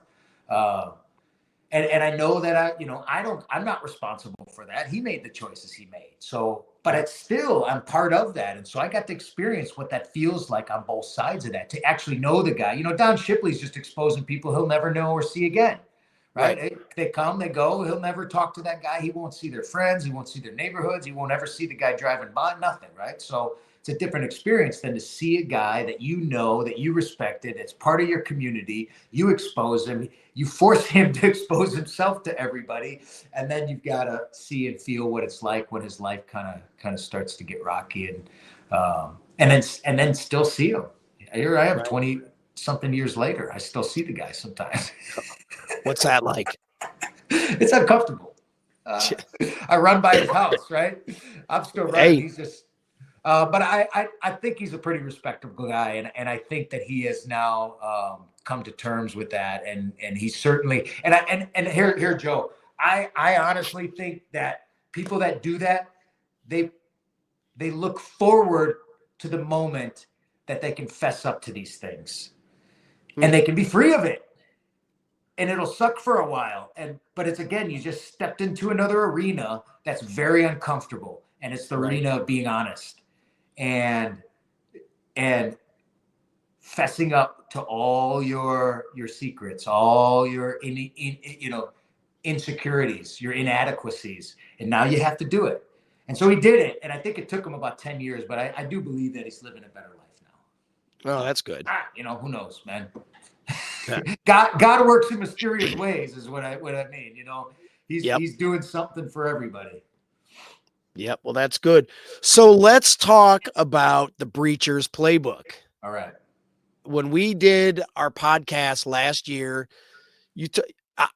And I know that I'm not responsible for that. He made the choices he made. So, but I'm part of that. And so I got to experience what that feels like on both sides of that, to actually know the guy. Don Shipley's just exposing people he'll never know or see again. Right? They come, they go. He'll never talk to that guy. He won't see their friends. He won't see their neighborhoods. He won't ever see the guy driving by. Nothing. Right? So it's a different experience than to see a guy that that you respected. It's part of your community. You expose him. You force him to expose himself to everybody, and then you've got to see and feel what it's like when his life kind of starts to get rocky, and then still see him. Here I am, 20 something years later. I still see the guy sometimes. What's that like? It's uncomfortable. I run by his house, right? I'm still running. Hey. He's just But I think he's a pretty respectable guy, and I think that he has now come to terms with that, and he's certainly and here Joe, I honestly think that people that do that, they look forward to the moment that they can fess up to these things, and they can be free of it. And it'll suck for a while, but it's, again, you just stepped into another arena that's very uncomfortable, and it's the arena of being honest and fessing up to all your secrets, all your insecurities, your inadequacies, and now you have to do it. And so he did it, and I think it took him about 10 years, but I do believe that he's living a better life now. Oh, that's good. Who knows, man. God works in mysterious ways, is what I mean. He's doing something for everybody. Yep. Well, that's good. So let's talk about the Breachers Playbook. All right. When we did our podcast last year,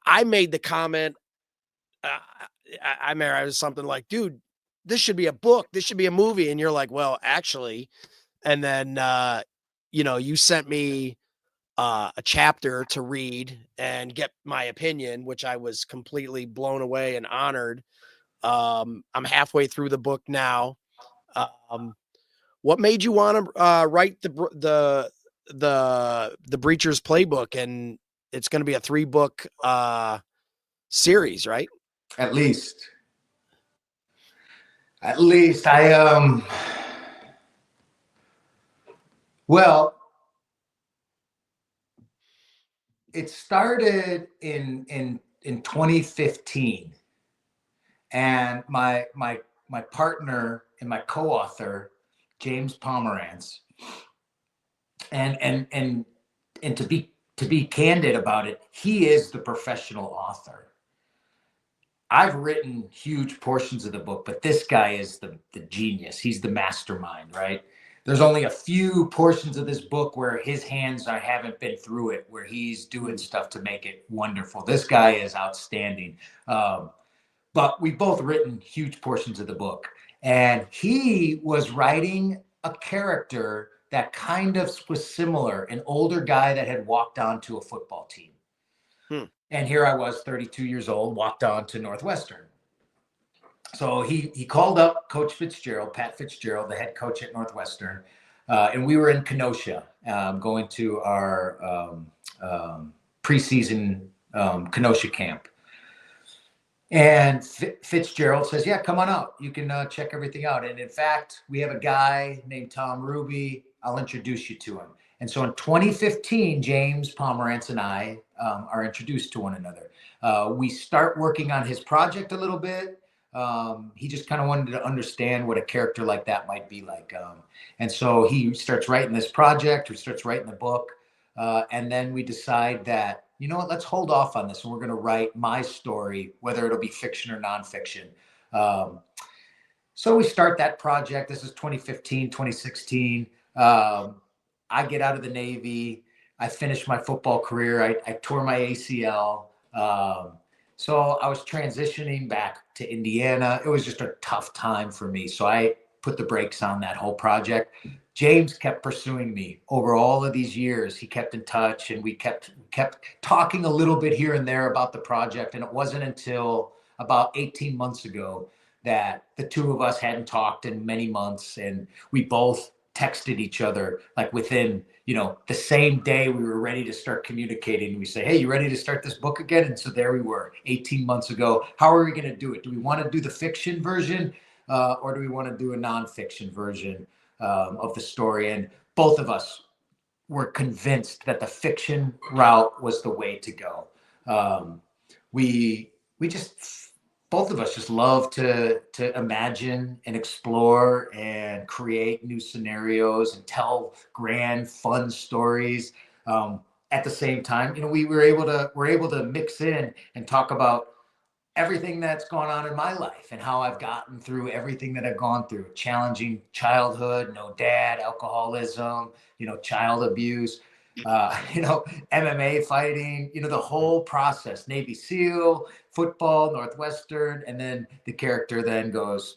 I made the comment. I was something like, dude, this should be a book. This should be a movie. And you're like, well, actually, and then, you sent me a chapter to read and get my opinion, which I was completely blown away and honored. I'm halfway through the book now. What made you want to write the Breachers Playbook? And it's going to be a 3-book series, right? At least well, it started in 2015, and my partner and my co-author, James Pomerantz, and to be candid about it, he is the professional author. I've written huge portions of the book, but this guy is the genius. He's the mastermind, right? There's only a few portions of this book where his hands, I haven't been through it, where he's doing stuff to make it wonderful. This guy is outstanding. But we've both written huge portions of the book. And he was writing a character that kind of was similar, an older guy that had walked onto a football team. And here I was, 32 years old, walked on to Northwestern. So he called up Coach Fitzgerald, Pat Fitzgerald, the head coach at Northwestern, and we were in Kenosha, going to our preseason Kenosha camp. And Fitzgerald says, yeah, come on out. You can check everything out. And in fact, we have a guy named Tom Hruby. I'll introduce you to him. And so in 2015, James Pomerantz and I are introduced to one another. We start working on his project a little bit. He just kind of wanted to understand what a character like that might be like. And so he starts writing this project, he starts writing the book. And then we decide that, you know what, let's hold off on this. And we're going to write my story, whether it'll be fiction or nonfiction. So we start that project. This is 2015, 2016. I get out of the Navy. I finished my football career. I tore my ACL. So I was transitioning back to Indiana. It was just a tough time for me. So I put the brakes on that whole project. James kept pursuing me over all of these years. He kept in touch, and we kept talking a little bit here and there about the project. And it wasn't until about 18 months ago that the two of us hadn't talked in many months, and we both texted each other like within, the same day we were ready to start communicating. We say, hey, you ready to start this book again? And so there we were 18 months ago. How are we going to do it? Do we want to do the fiction version or do we want to do a nonfiction version of the story? And both of us were convinced that the fiction route was the way to go. Both of us just love to imagine and explore and create new scenarios and tell grand, fun stories. At the same time, we're able to mix in and talk about everything that's gone on in my life and how I've gotten through everything that I've gone through. Challenging childhood, no dad, alcoholism, child abuse, MMA fighting, the whole process, Navy SEAL, football, Northwestern, and then the character then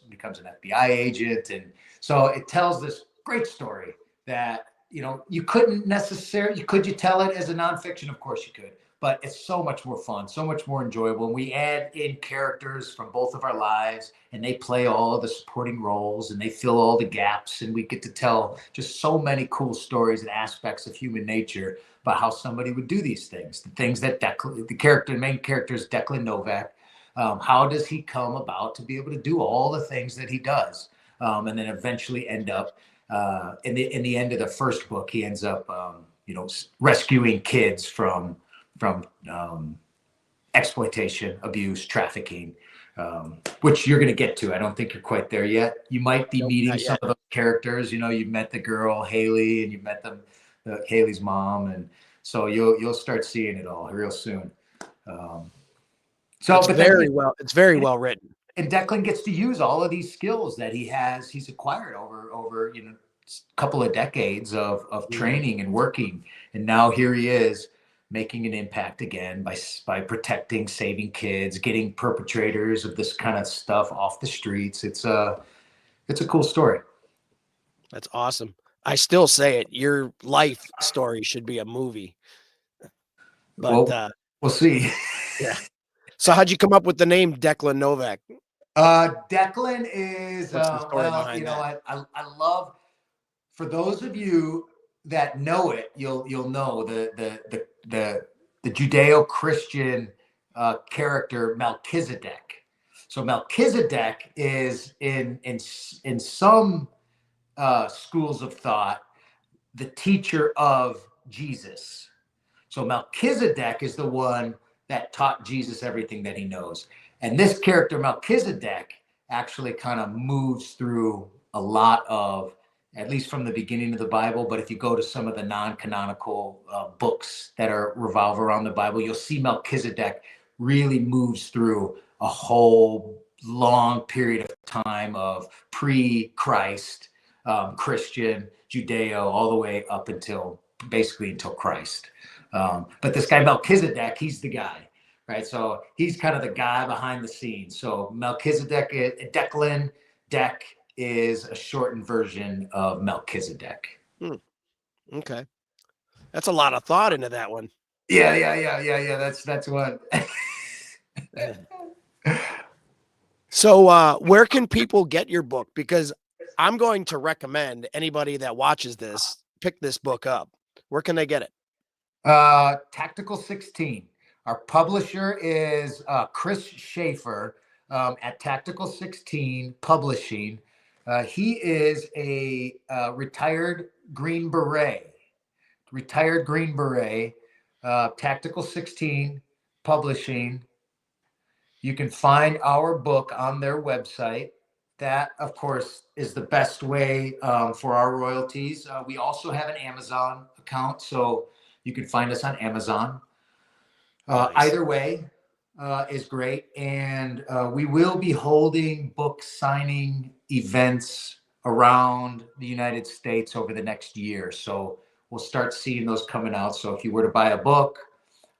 becomes an FBI agent. And So it tells this great story that, you couldn't necessarily, could you tell it as a nonfiction? Of course you could, but it's so much more fun, so much more enjoyable. And we add in characters from both of our lives, and they play all of the supporting roles, and they fill all the gaps. And we get to tell just so many cool stories and aspects of human nature about how somebody would do these things, the things that the main character is Declan Novak. How does he come about to be able to do all the things that he does? And then eventually end up in the end of the first book, he ends up rescuing kids from exploitation, abuse, trafficking, which you're going to get to. I don't think you're quite there yet. You might be meeting some of those characters. You've met the girl Haley, and you've met Haley's mom, and so you'll start seeing it all real soon. It's very well written. And Declan gets to use all of these skills that he's acquired over a couple of decades of training and working. And now here he is making an impact again by protecting, saving kids, getting perpetrators of this kind of stuff off the streets. It's a cool story. That's awesome. I still say it. Your life story should be a movie. But we'll see. Yeah. So how'd you come up with the name Declan Novak? Declan is I love, for those of you that know it, you'll know the Judeo-Christian character Melchizedek. So Melchizedek is in some schools of thought the teacher of Jesus. So Melchizedek is the one that taught Jesus everything that he knows. And this character, Melchizedek, actually kind of moves through a lot of, at least from the beginning of the Bible, but if you go to some of the non-canonical books that revolve around the Bible, you'll see Melchizedek really moves through a whole long period of time of pre-Christ, Christian, Judeo, all the way up until Christ. But this guy Melchizedek, he's the guy, right? So he's kind of the guy behind the scenes. So Melchizedek, Declan, Dec is a shortened version of Melchizedek. Okay, that's a lot of thought into that one. Yeah. That's what. So where can people get your book? Because I'm going to recommend anybody that watches this pick this book up. Where can they get it? Tactical 16. Our publisher is Chris Schaefer at Tactical 16 Publishing. He is a retired Green Beret. Tactical 16 Publishing. You can find our book on their website. That, of course, is the best way for our royalties. We also have an Amazon account, so you can find us on Amazon. Nice. Either way is great. And we will be holding book signing events around the United States over the next year. So we'll start seeing those coming out. So if you were to buy a book,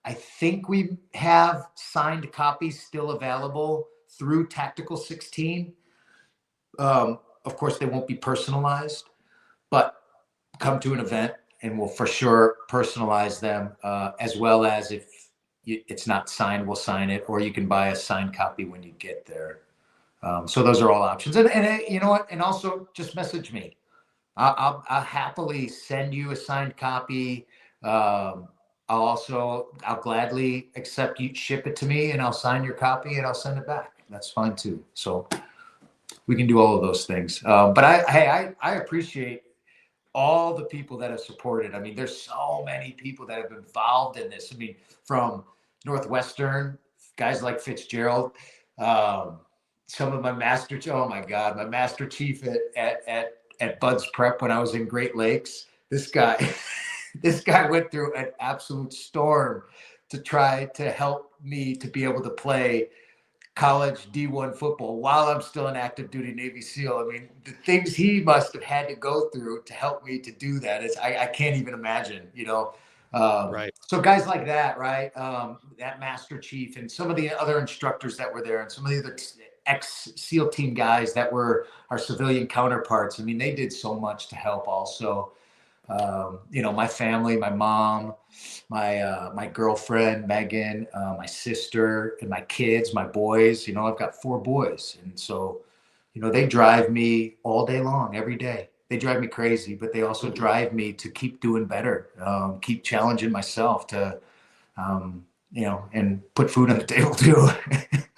I think we have signed copies still available through Tactical 16. Of course, they won't be personalized, but come to an event and we'll for sure personalize them, as well as if it's not signed, we'll sign it, or you can buy a signed copy when you get there. So those are all options. And you know what? And also just message me. I'll happily send you a signed copy. I'll gladly accept you ship it to me, and I'll sign your copy and I'll send it back. That's fine too. So we can do all of those things. But I appreciate all the people that have supported. I mean, there's so many people that have been involved in this. I mean, from Northwestern, guys like Fitzgerald, some of my master chief at Bud's Prep when I was in Great Lakes. This guy went through an absolute storm to try to help me to be able to play college D1 football while I'm still an active duty Navy SEAL. I mean, the things he must have had to go through to help me to do that is I can't even imagine, right. So guys like that, right? That Master Chief and some of the other instructors that were there and some of the other ex-SEAL team guys that were our civilian counterparts. I mean, they did so much to help also. My family, my mom, my girlfriend, Megan, my sister, and my kids, my boys. I've got 4 boys. And so, they drive me all day long, every day. They drive me crazy, but they also drive me to keep doing better, keep challenging myself to, and put food on the table too.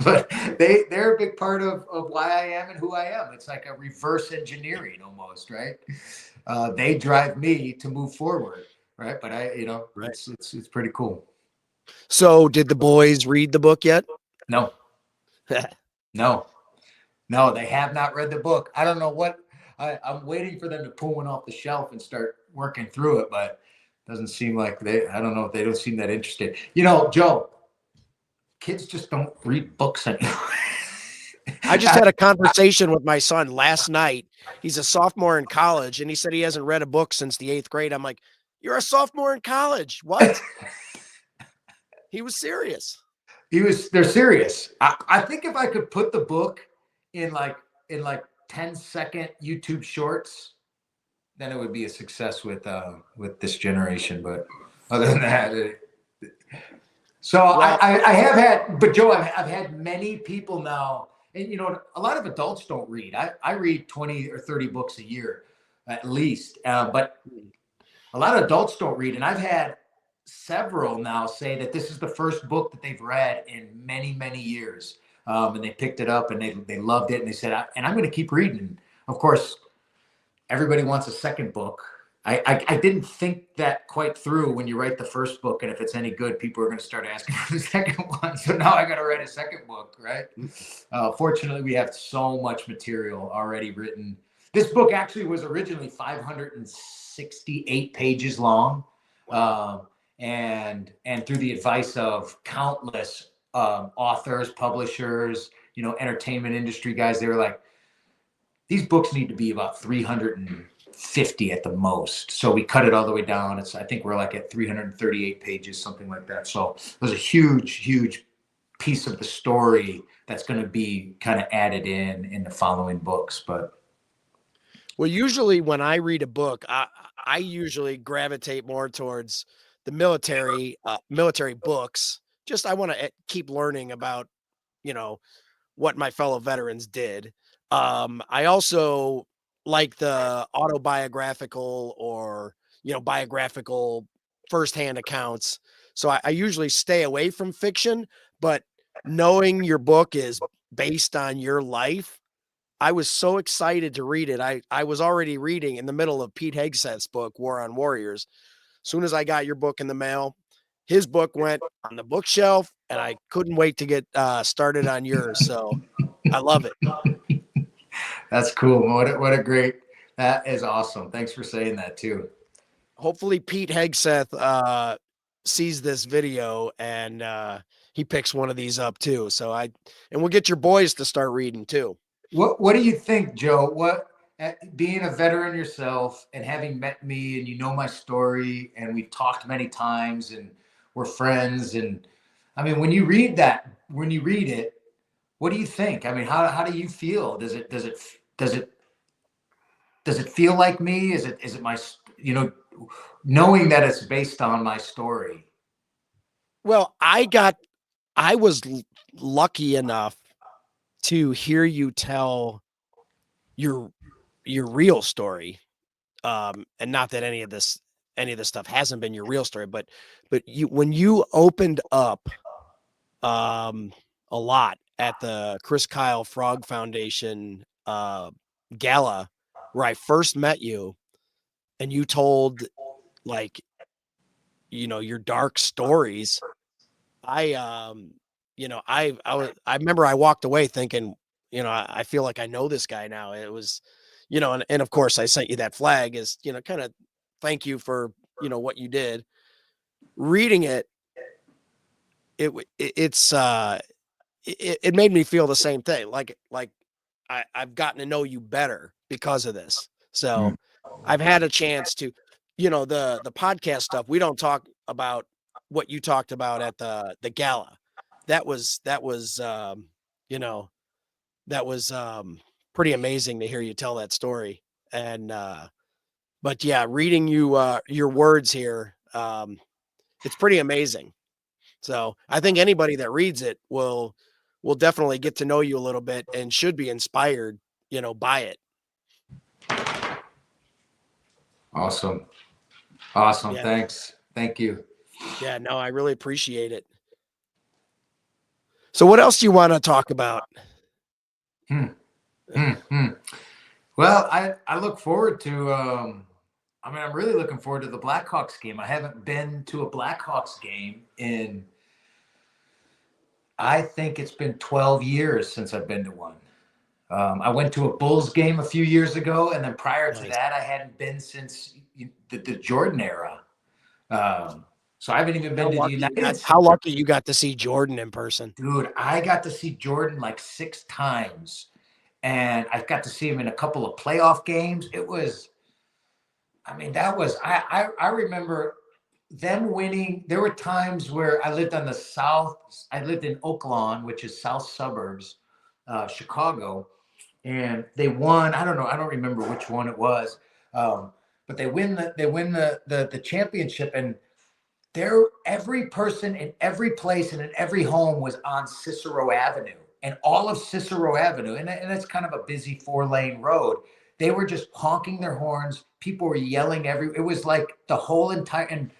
But they're a big part of why I am and who I am. It's like a reverse engineering almost, right? They drive me to move forward, right? But Right. it's pretty cool. So did the boys read the book yet? No, no, no, they have not read the book. I don't know what I'm waiting for them to pull one off the shelf and start working through it, but it doesn't seem like I don't know if they don't seem that interested. Joe, kids just don't read books anymore. I just had a conversation with my son last night. He's a sophomore in college, and he said he hasn't read a book since the 8th grade. I'm like, you're a sophomore in college. What? He was serious. They're serious. I think if I could put the book in like 10-second YouTube shorts, then it would be a success with this generation. But other than that, Well, I have had, but Joe, I've had many people now, and a lot of adults don't read. I read 20 or 30 books a year at least, but a lot of adults don't read, and I've had several now say that this is the first book that they've read in many, many years. And they picked it up and they loved it. And they said, and I'm going to keep reading. Of course, everybody wants a second book. I didn't think that quite through when you write the first book. And if it's any good, people are going to start asking for the second one. So now I got to write a second book, right? Fortunately, we have so much material already written. This book actually was originally 568 pages long. And through the advice of countless authors, publishers, entertainment industry guys, they were like, these books need to be about 350 at the most. So we cut it all the way down. I think we're like at 338 pages, something like that. So there's a huge, huge piece of the story that's going to be kind of added in the following books. But well, usually when I read a book, I usually gravitate more towards the military books. Just I want to keep learning about, what my fellow veterans did. I also like the autobiographical or, biographical firsthand accounts. So I usually stay away from fiction, but knowing your book is based on your life, I was so excited to read it. I was already reading in the middle of Pete Hegseth's book, War on Warriors. As soon as I got your book in the mail, his book went on the bookshelf, and I couldn't wait to get started on yours. So I love it. that's cool. What a great, that is awesome. Thanks for saying that too. Hopefully Pete Hegseth sees this video and he picks one of these up too. And we'll get your boys to start reading too. What do you think, Joe? Being a veteran yourself and having met me and my story and we've talked many times and we're friends, and I mean when you read it, what do you think? I mean, how do you feel? Does it feel like me? Is it my knowing that it's based on my story? Well, I was lucky enough to hear you tell your real story. And not that any of this stuff hasn't been your real story, but when you opened up a lot at the Chris Kyle Frog Foundation gala where I first met you, and you told like your dark stories. I remember I walked away thinking, I feel like I know this guy now. It was, and of course I sent you that flag as, kind of thank you for, what you did. Reading it, it made me feel the same thing. Like I've gotten to know you better because of this. So I've had a chance to, the podcast stuff. We don't talk about what you talked about at the gala. That was, you know, that was pretty amazing to hear you tell that story. And but yeah, reading your words here, it's pretty amazing. So I think anybody that reads it will definitely get to know you a little bit and should be inspired, by it. Awesome. Awesome. Yeah. Thanks. Thank you. Yeah, no, I really appreciate it. So what else do you want to talk about? Hmm. Hmm. Hmm. Well, I look forward to I mean, I'm really looking forward to the Blackhawks game. I haven't been to a Blackhawks game in, I think it's been 12 years since I've been to one. I went to a Bulls game a few years ago, and then prior to Nice. that, I hadn't been since the Jordan era. So I haven't even been to the United States. How lucky you got to see Jordan in person. Dude, I got to see Jordan like 6 times, and I got to see him in a couple of playoff games. It was, I mean, that was I remember them winning. There were times where I lived on the south. I lived in Oak Lawn, which is south suburbs, Chicago, and they won. I don't know. I don't remember which one it was, but they win the championship, and there every person in every place and in every home was on Cicero Avenue, and all of Cicero Avenue, and it's kind of a busy 4-lane road. They were just honking their horns. People were yelling it was like the whole entire, and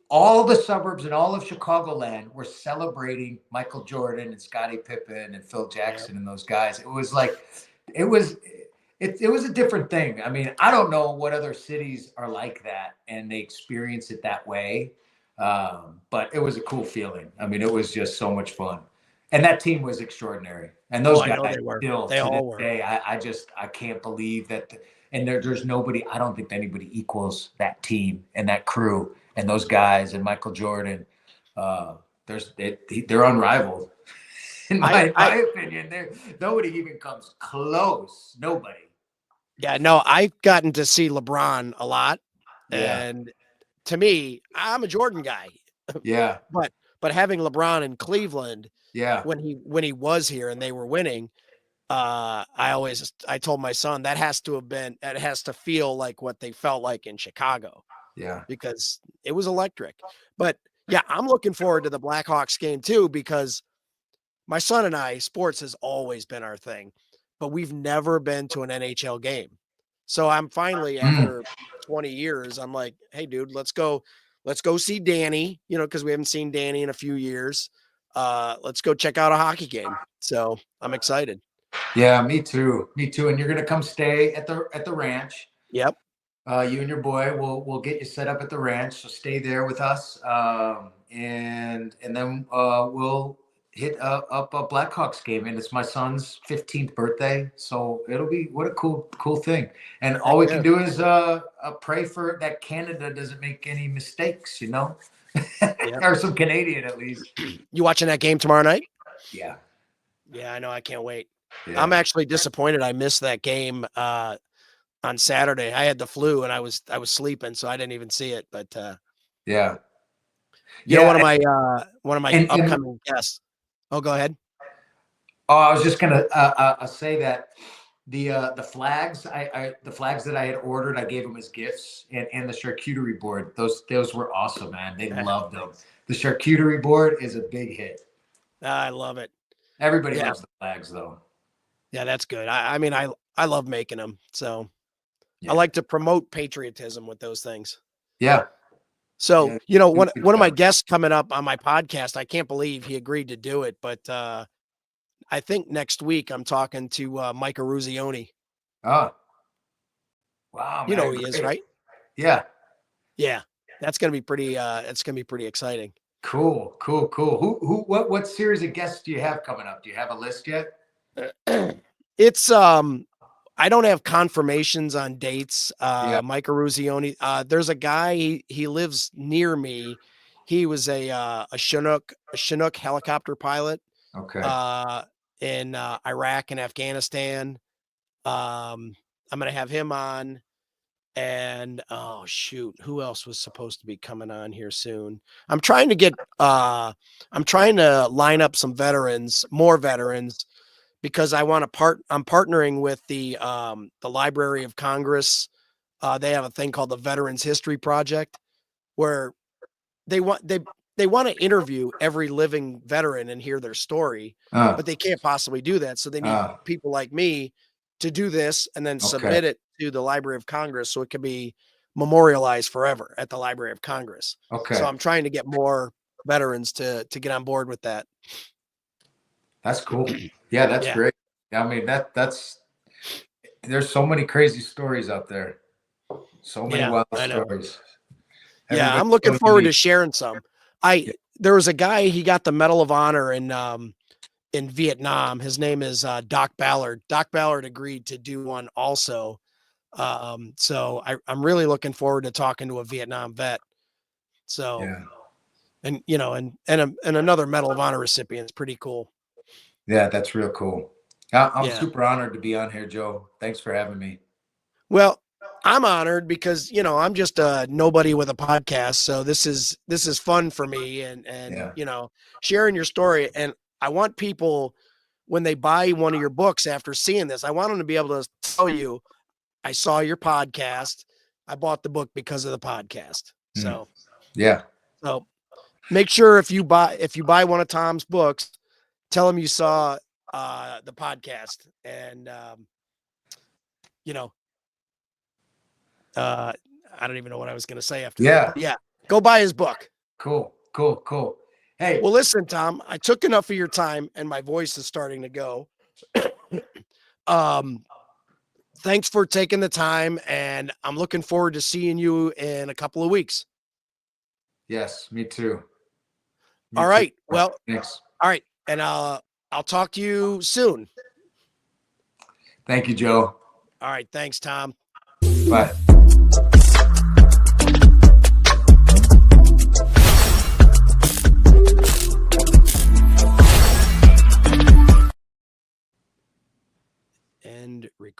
all the suburbs and all of Chicagoland were celebrating Michael Jordan and Scottie Pippen and Phil Yeah. Jackson and those guys. It was like, it was it was a different thing. I mean, I don't know what other cities are like that and they experience it that way. But it was a cool feeling. I mean, it was just so much fun. And that team was extraordinary. And Oh, those I know guys they were. still They to this all were. day, I can't believe that. And there's nobody, I don't think anybody equals that team and that crew and those guys and Michael Jordan. They're unrivaled. In I my opinion, nobody even comes close. Nobody. Yeah, no, I've gotten to see LeBron a lot, Yeah. and to me, I'm a Jordan guy, Yeah. but having LeBron in Cleveland Yeah. when he was here and they were winning, I told my son that has to feel like what they felt like in Chicago Yeah. because it was electric. But yeah, I'm looking forward to the Blackhawks game too because my son and I, sports has always been our thing, but we've never been to an NHL game. So I'm finally, Mm. after 20 years, I'm like, hey, dude, let's go see Danny, because we haven't seen Danny in a few years. Let's go check out a hockey game. So I'm excited. Yeah, me too. Me too. And you're gonna come stay at the ranch. Yep. You and your boy will get you set up at the ranch. So stay there with us, and then we'll hit up a Blackhawks game. And it's my son's 15th birthday, so it'll be what a cool thing. And all Heck we yeah. can do is pray for that Canada doesn't make any mistakes, Yep. or some Canadian at least. You watching that game tomorrow night? Yeah, Yeah, I know. I can't wait. I'm yeah, actually disappointed I missed that game on Saturday. I had the flu and I was sleeping, so I didn't even see it. But yeah, one yeah. of my And upcoming guests. Oh, go ahead. oh, I was just gonna say that the flags the flags that I had ordered, I gave them as gifts, and the charcuterie board. Those were awesome, man. They loved them. The charcuterie board is a big hit. I love it. Everybody Yeah, loves the flags, though. yeah, that's good. I mean, I love making them. So I Yeah, like to promote patriotism with those things. yeah, So yeah. Good one of my job. guests coming up on my podcast, I can't believe he agreed to do it. But I think next week I'm talking to Mike Eruzione. Oh, wow, You know who man, he is, great. right? Yeah, Yeah, that's gonna be pretty. It's gonna be pretty exciting. cool. What series of guests do you have coming up? Do you have a list yet? It's I don't have confirmations on dates. Yeah. Mike Eruzione. There's a guy. He lives near me. He was a Chinook helicopter pilot Okay. uh, in Iraq and Afghanistan. I'm gonna have him on. And oh shoot, who else was supposed to be coming on here soon? I'm trying to line up some veterans, more veterans, because I'm partnering with the Library of Congress. They have a thing called the Veterans History Project, where they want to interview every living veteran and hear their story, but they can't possibly do that. So they need people like me to do this and then submit it to the Library of Congress so it can be memorialized forever at the Library of Congress. So I'm trying to get more veterans to get on board with that. That's cool. Yeah, that's great. I mean, that's there's so many crazy stories out there. So many wild stories. Yeah, I'm looking forward to sharing some. There was a guy, he got the Medal of Honor in Vietnam. His name is Doc Ballard. Doc Ballard agreed to do one also. So I'm really looking forward to talking to a Vietnam vet. So, and you know, and another Medal of Honor recipient is pretty cool. Yeah, that's real cool. I'm super honored to be on here, Joe. Thanks for having me. Well, I'm honored because, you know, I'm just a nobody with a podcast. So this is fun for me and you know, sharing your story. And I want people, when they buy one of your books after seeing this, I want them to be able to tell you, I saw your podcast. I bought the book because of the podcast. So, so make sure if you buy one of Tom's books, tell him you saw the podcast and, you know, I don't even know what I was going to say after that. But go buy his book. Cool. Hey, well, listen, Tom, I took enough of your time and my voice is starting to go. Thanks for taking the time, and I'm looking forward to seeing you in a couple of weeks. Yes, me too. All right. Well, thanks. All right. And I'll talk to you soon. Thank you, Joe. All right. Thanks, Tom. Bye. And record.